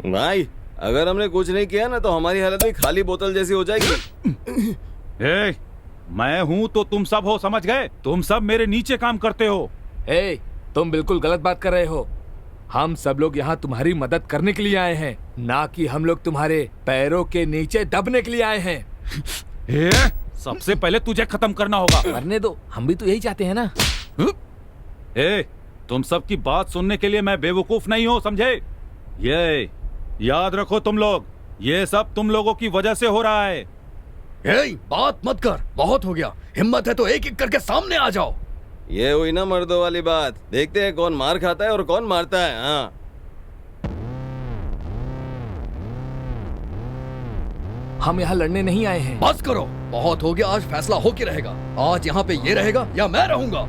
भाई अगर हमने कुछ नहीं किया ना तो हमारी हालत भी खाली बोतल जैसी हो जाएगी। मैं हूँ तो तुम सब हो, समझ गए? तुम सब मेरे नीचे काम करते हो। तुम बिल्कुल गलत बात कर रहे हो। हम सब लोग यहाँ तुम्हारी मदद करने के लिए आए हैं, ना कि हम लोग तुम्हारे पैरों के नीचे दबने के लिए आए हैं। सबसे पहले तुझे खत्म करना होगा। करने दो, हम भी तो यही चाहते हैं ना। तुम सब की बात सुनने के लिए मैं बेवकूफ नहीं हूँ, समझे? ये याद रखो तुम लोग, ये सब तुम लोगों की वजह से हो रहा है। बात मत कर, बहुत हो गया। हिम्मत है तो एक एक करके सामने आ जाओ। ये हुई ना मर्दों वाली बात। देखते हैं कौन मार खाता है और कौन मारता है। हाँ, हम यहाँ लड़ने नहीं आए हैं। बस करो, बहुत हो गया। आज फैसला हो के रहेगा। आज यहाँ पे ये रहेगा या मैं रहूंगा।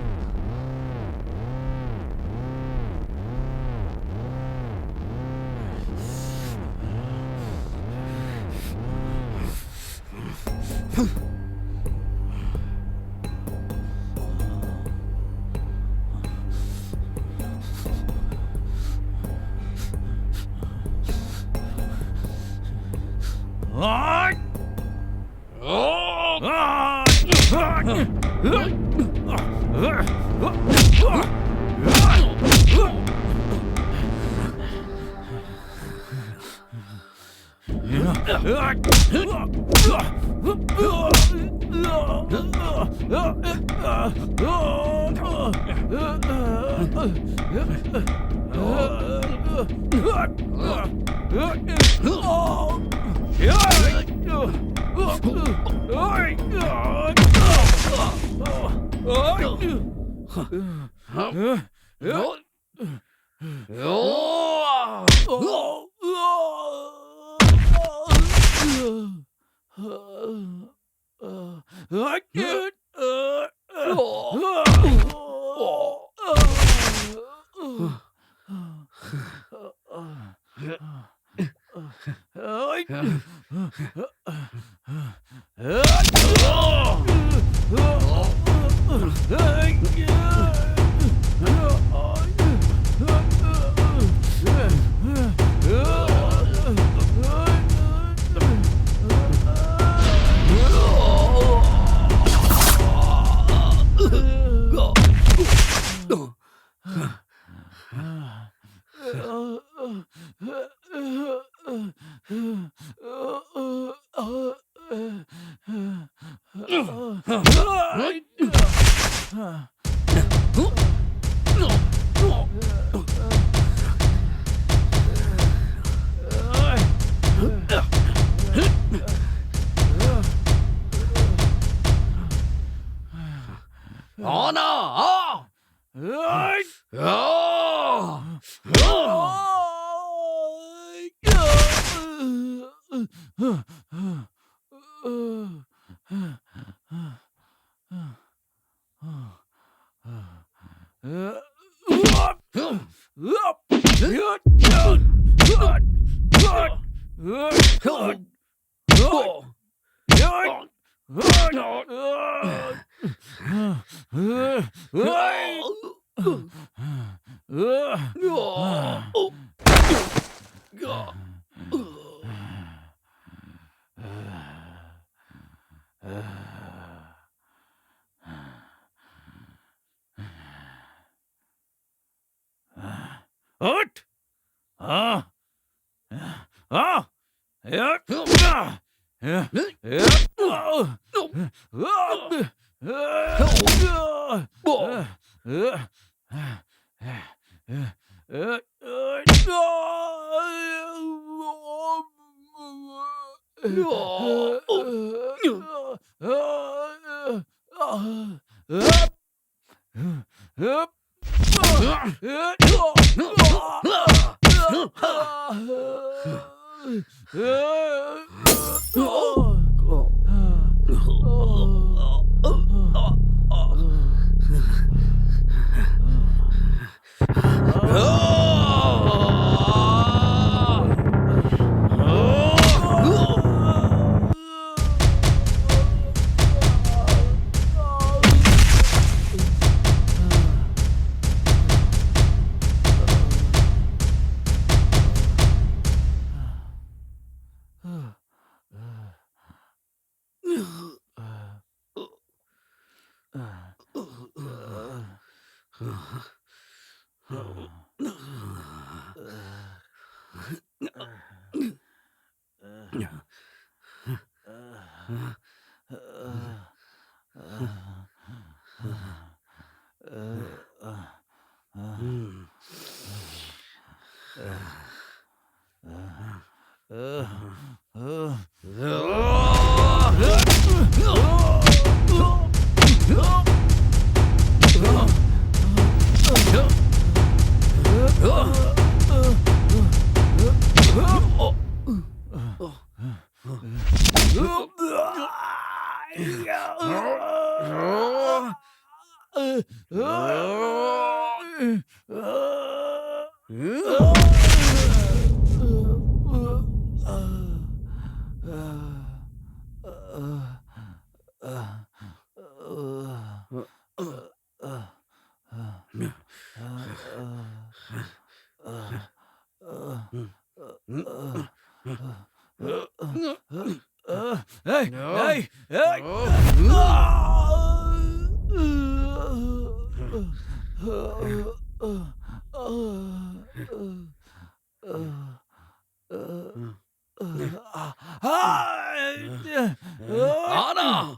आना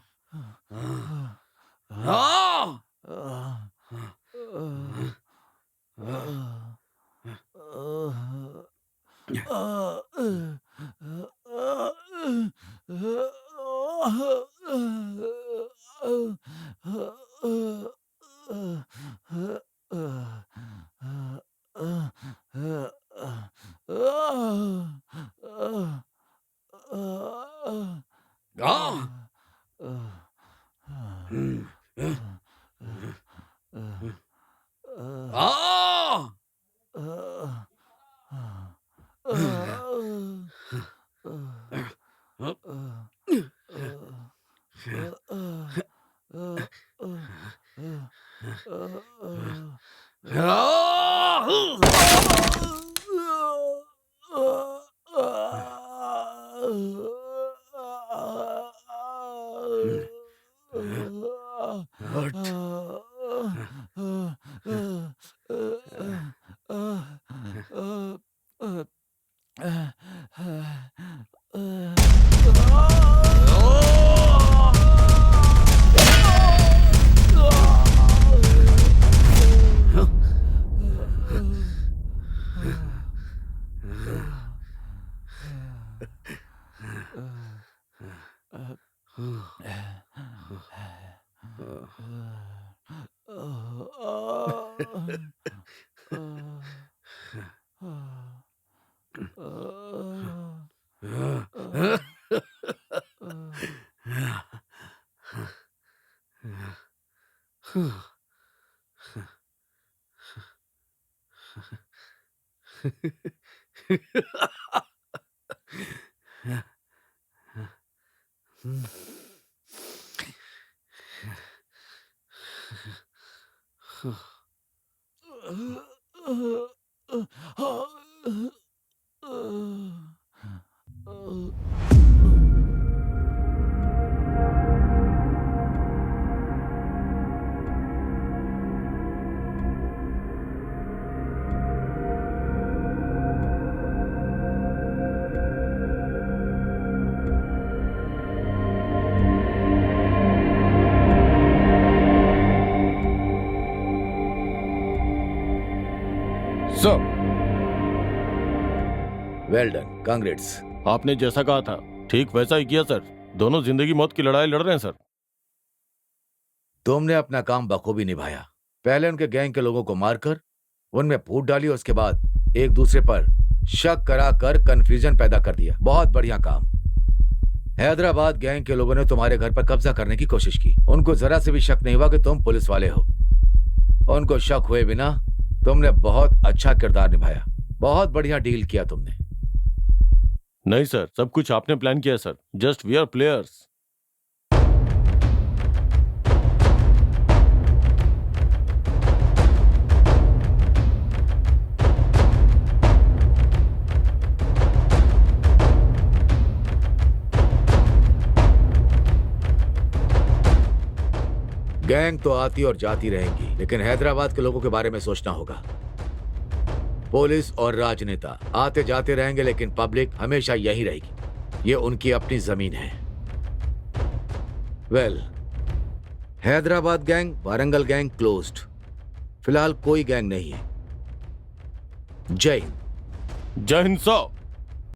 हाँ सर वेल डन, कांग्रेट्स। आपने जैसा कहा था ठीक वैसा ही किया सर। दोनों जिंदगी मौत की लड़ाई लड़ रहे हैं सर। तुमने अपना काम बखूबी निभाया। पहले उनके गैंग के लोगों को मारकर उनमें फूट डाली, उसके बाद एक दूसरे पर शक कराकर कंफ्यूजन पैदा कर दिया। बहुत बढ़िया काम। हैदराबाद गैंग के लोगों ने तुम्हारे घर पर कब्जा करने की कोशिश की। उनको जरा से भी शक नहीं हुआ कि तुम पुलिस वाले हो। उनको शक हुए बिना तुमने बहुत अच्छा किरदार निभाया। बहुत बढ़िया डील किया तुमने। नहीं सर, सब कुछ आपने प्लान किया sir. Just we are players. Gang तो आती और जाती रहेंगी, लेकिन हैदराबाद के लोगों के बारे में सोचना होगा। पुलिस और राजनेता आते जाते रहेंगे, लेकिन पब्लिक हमेशा यही रहेगी। ये उनकी अपनी जमीन है। Well, Hyderabad gang, Warangal gang closed. फिलहाल कोई गैंग नहीं है। जय हिंद। जय हिंद साहब।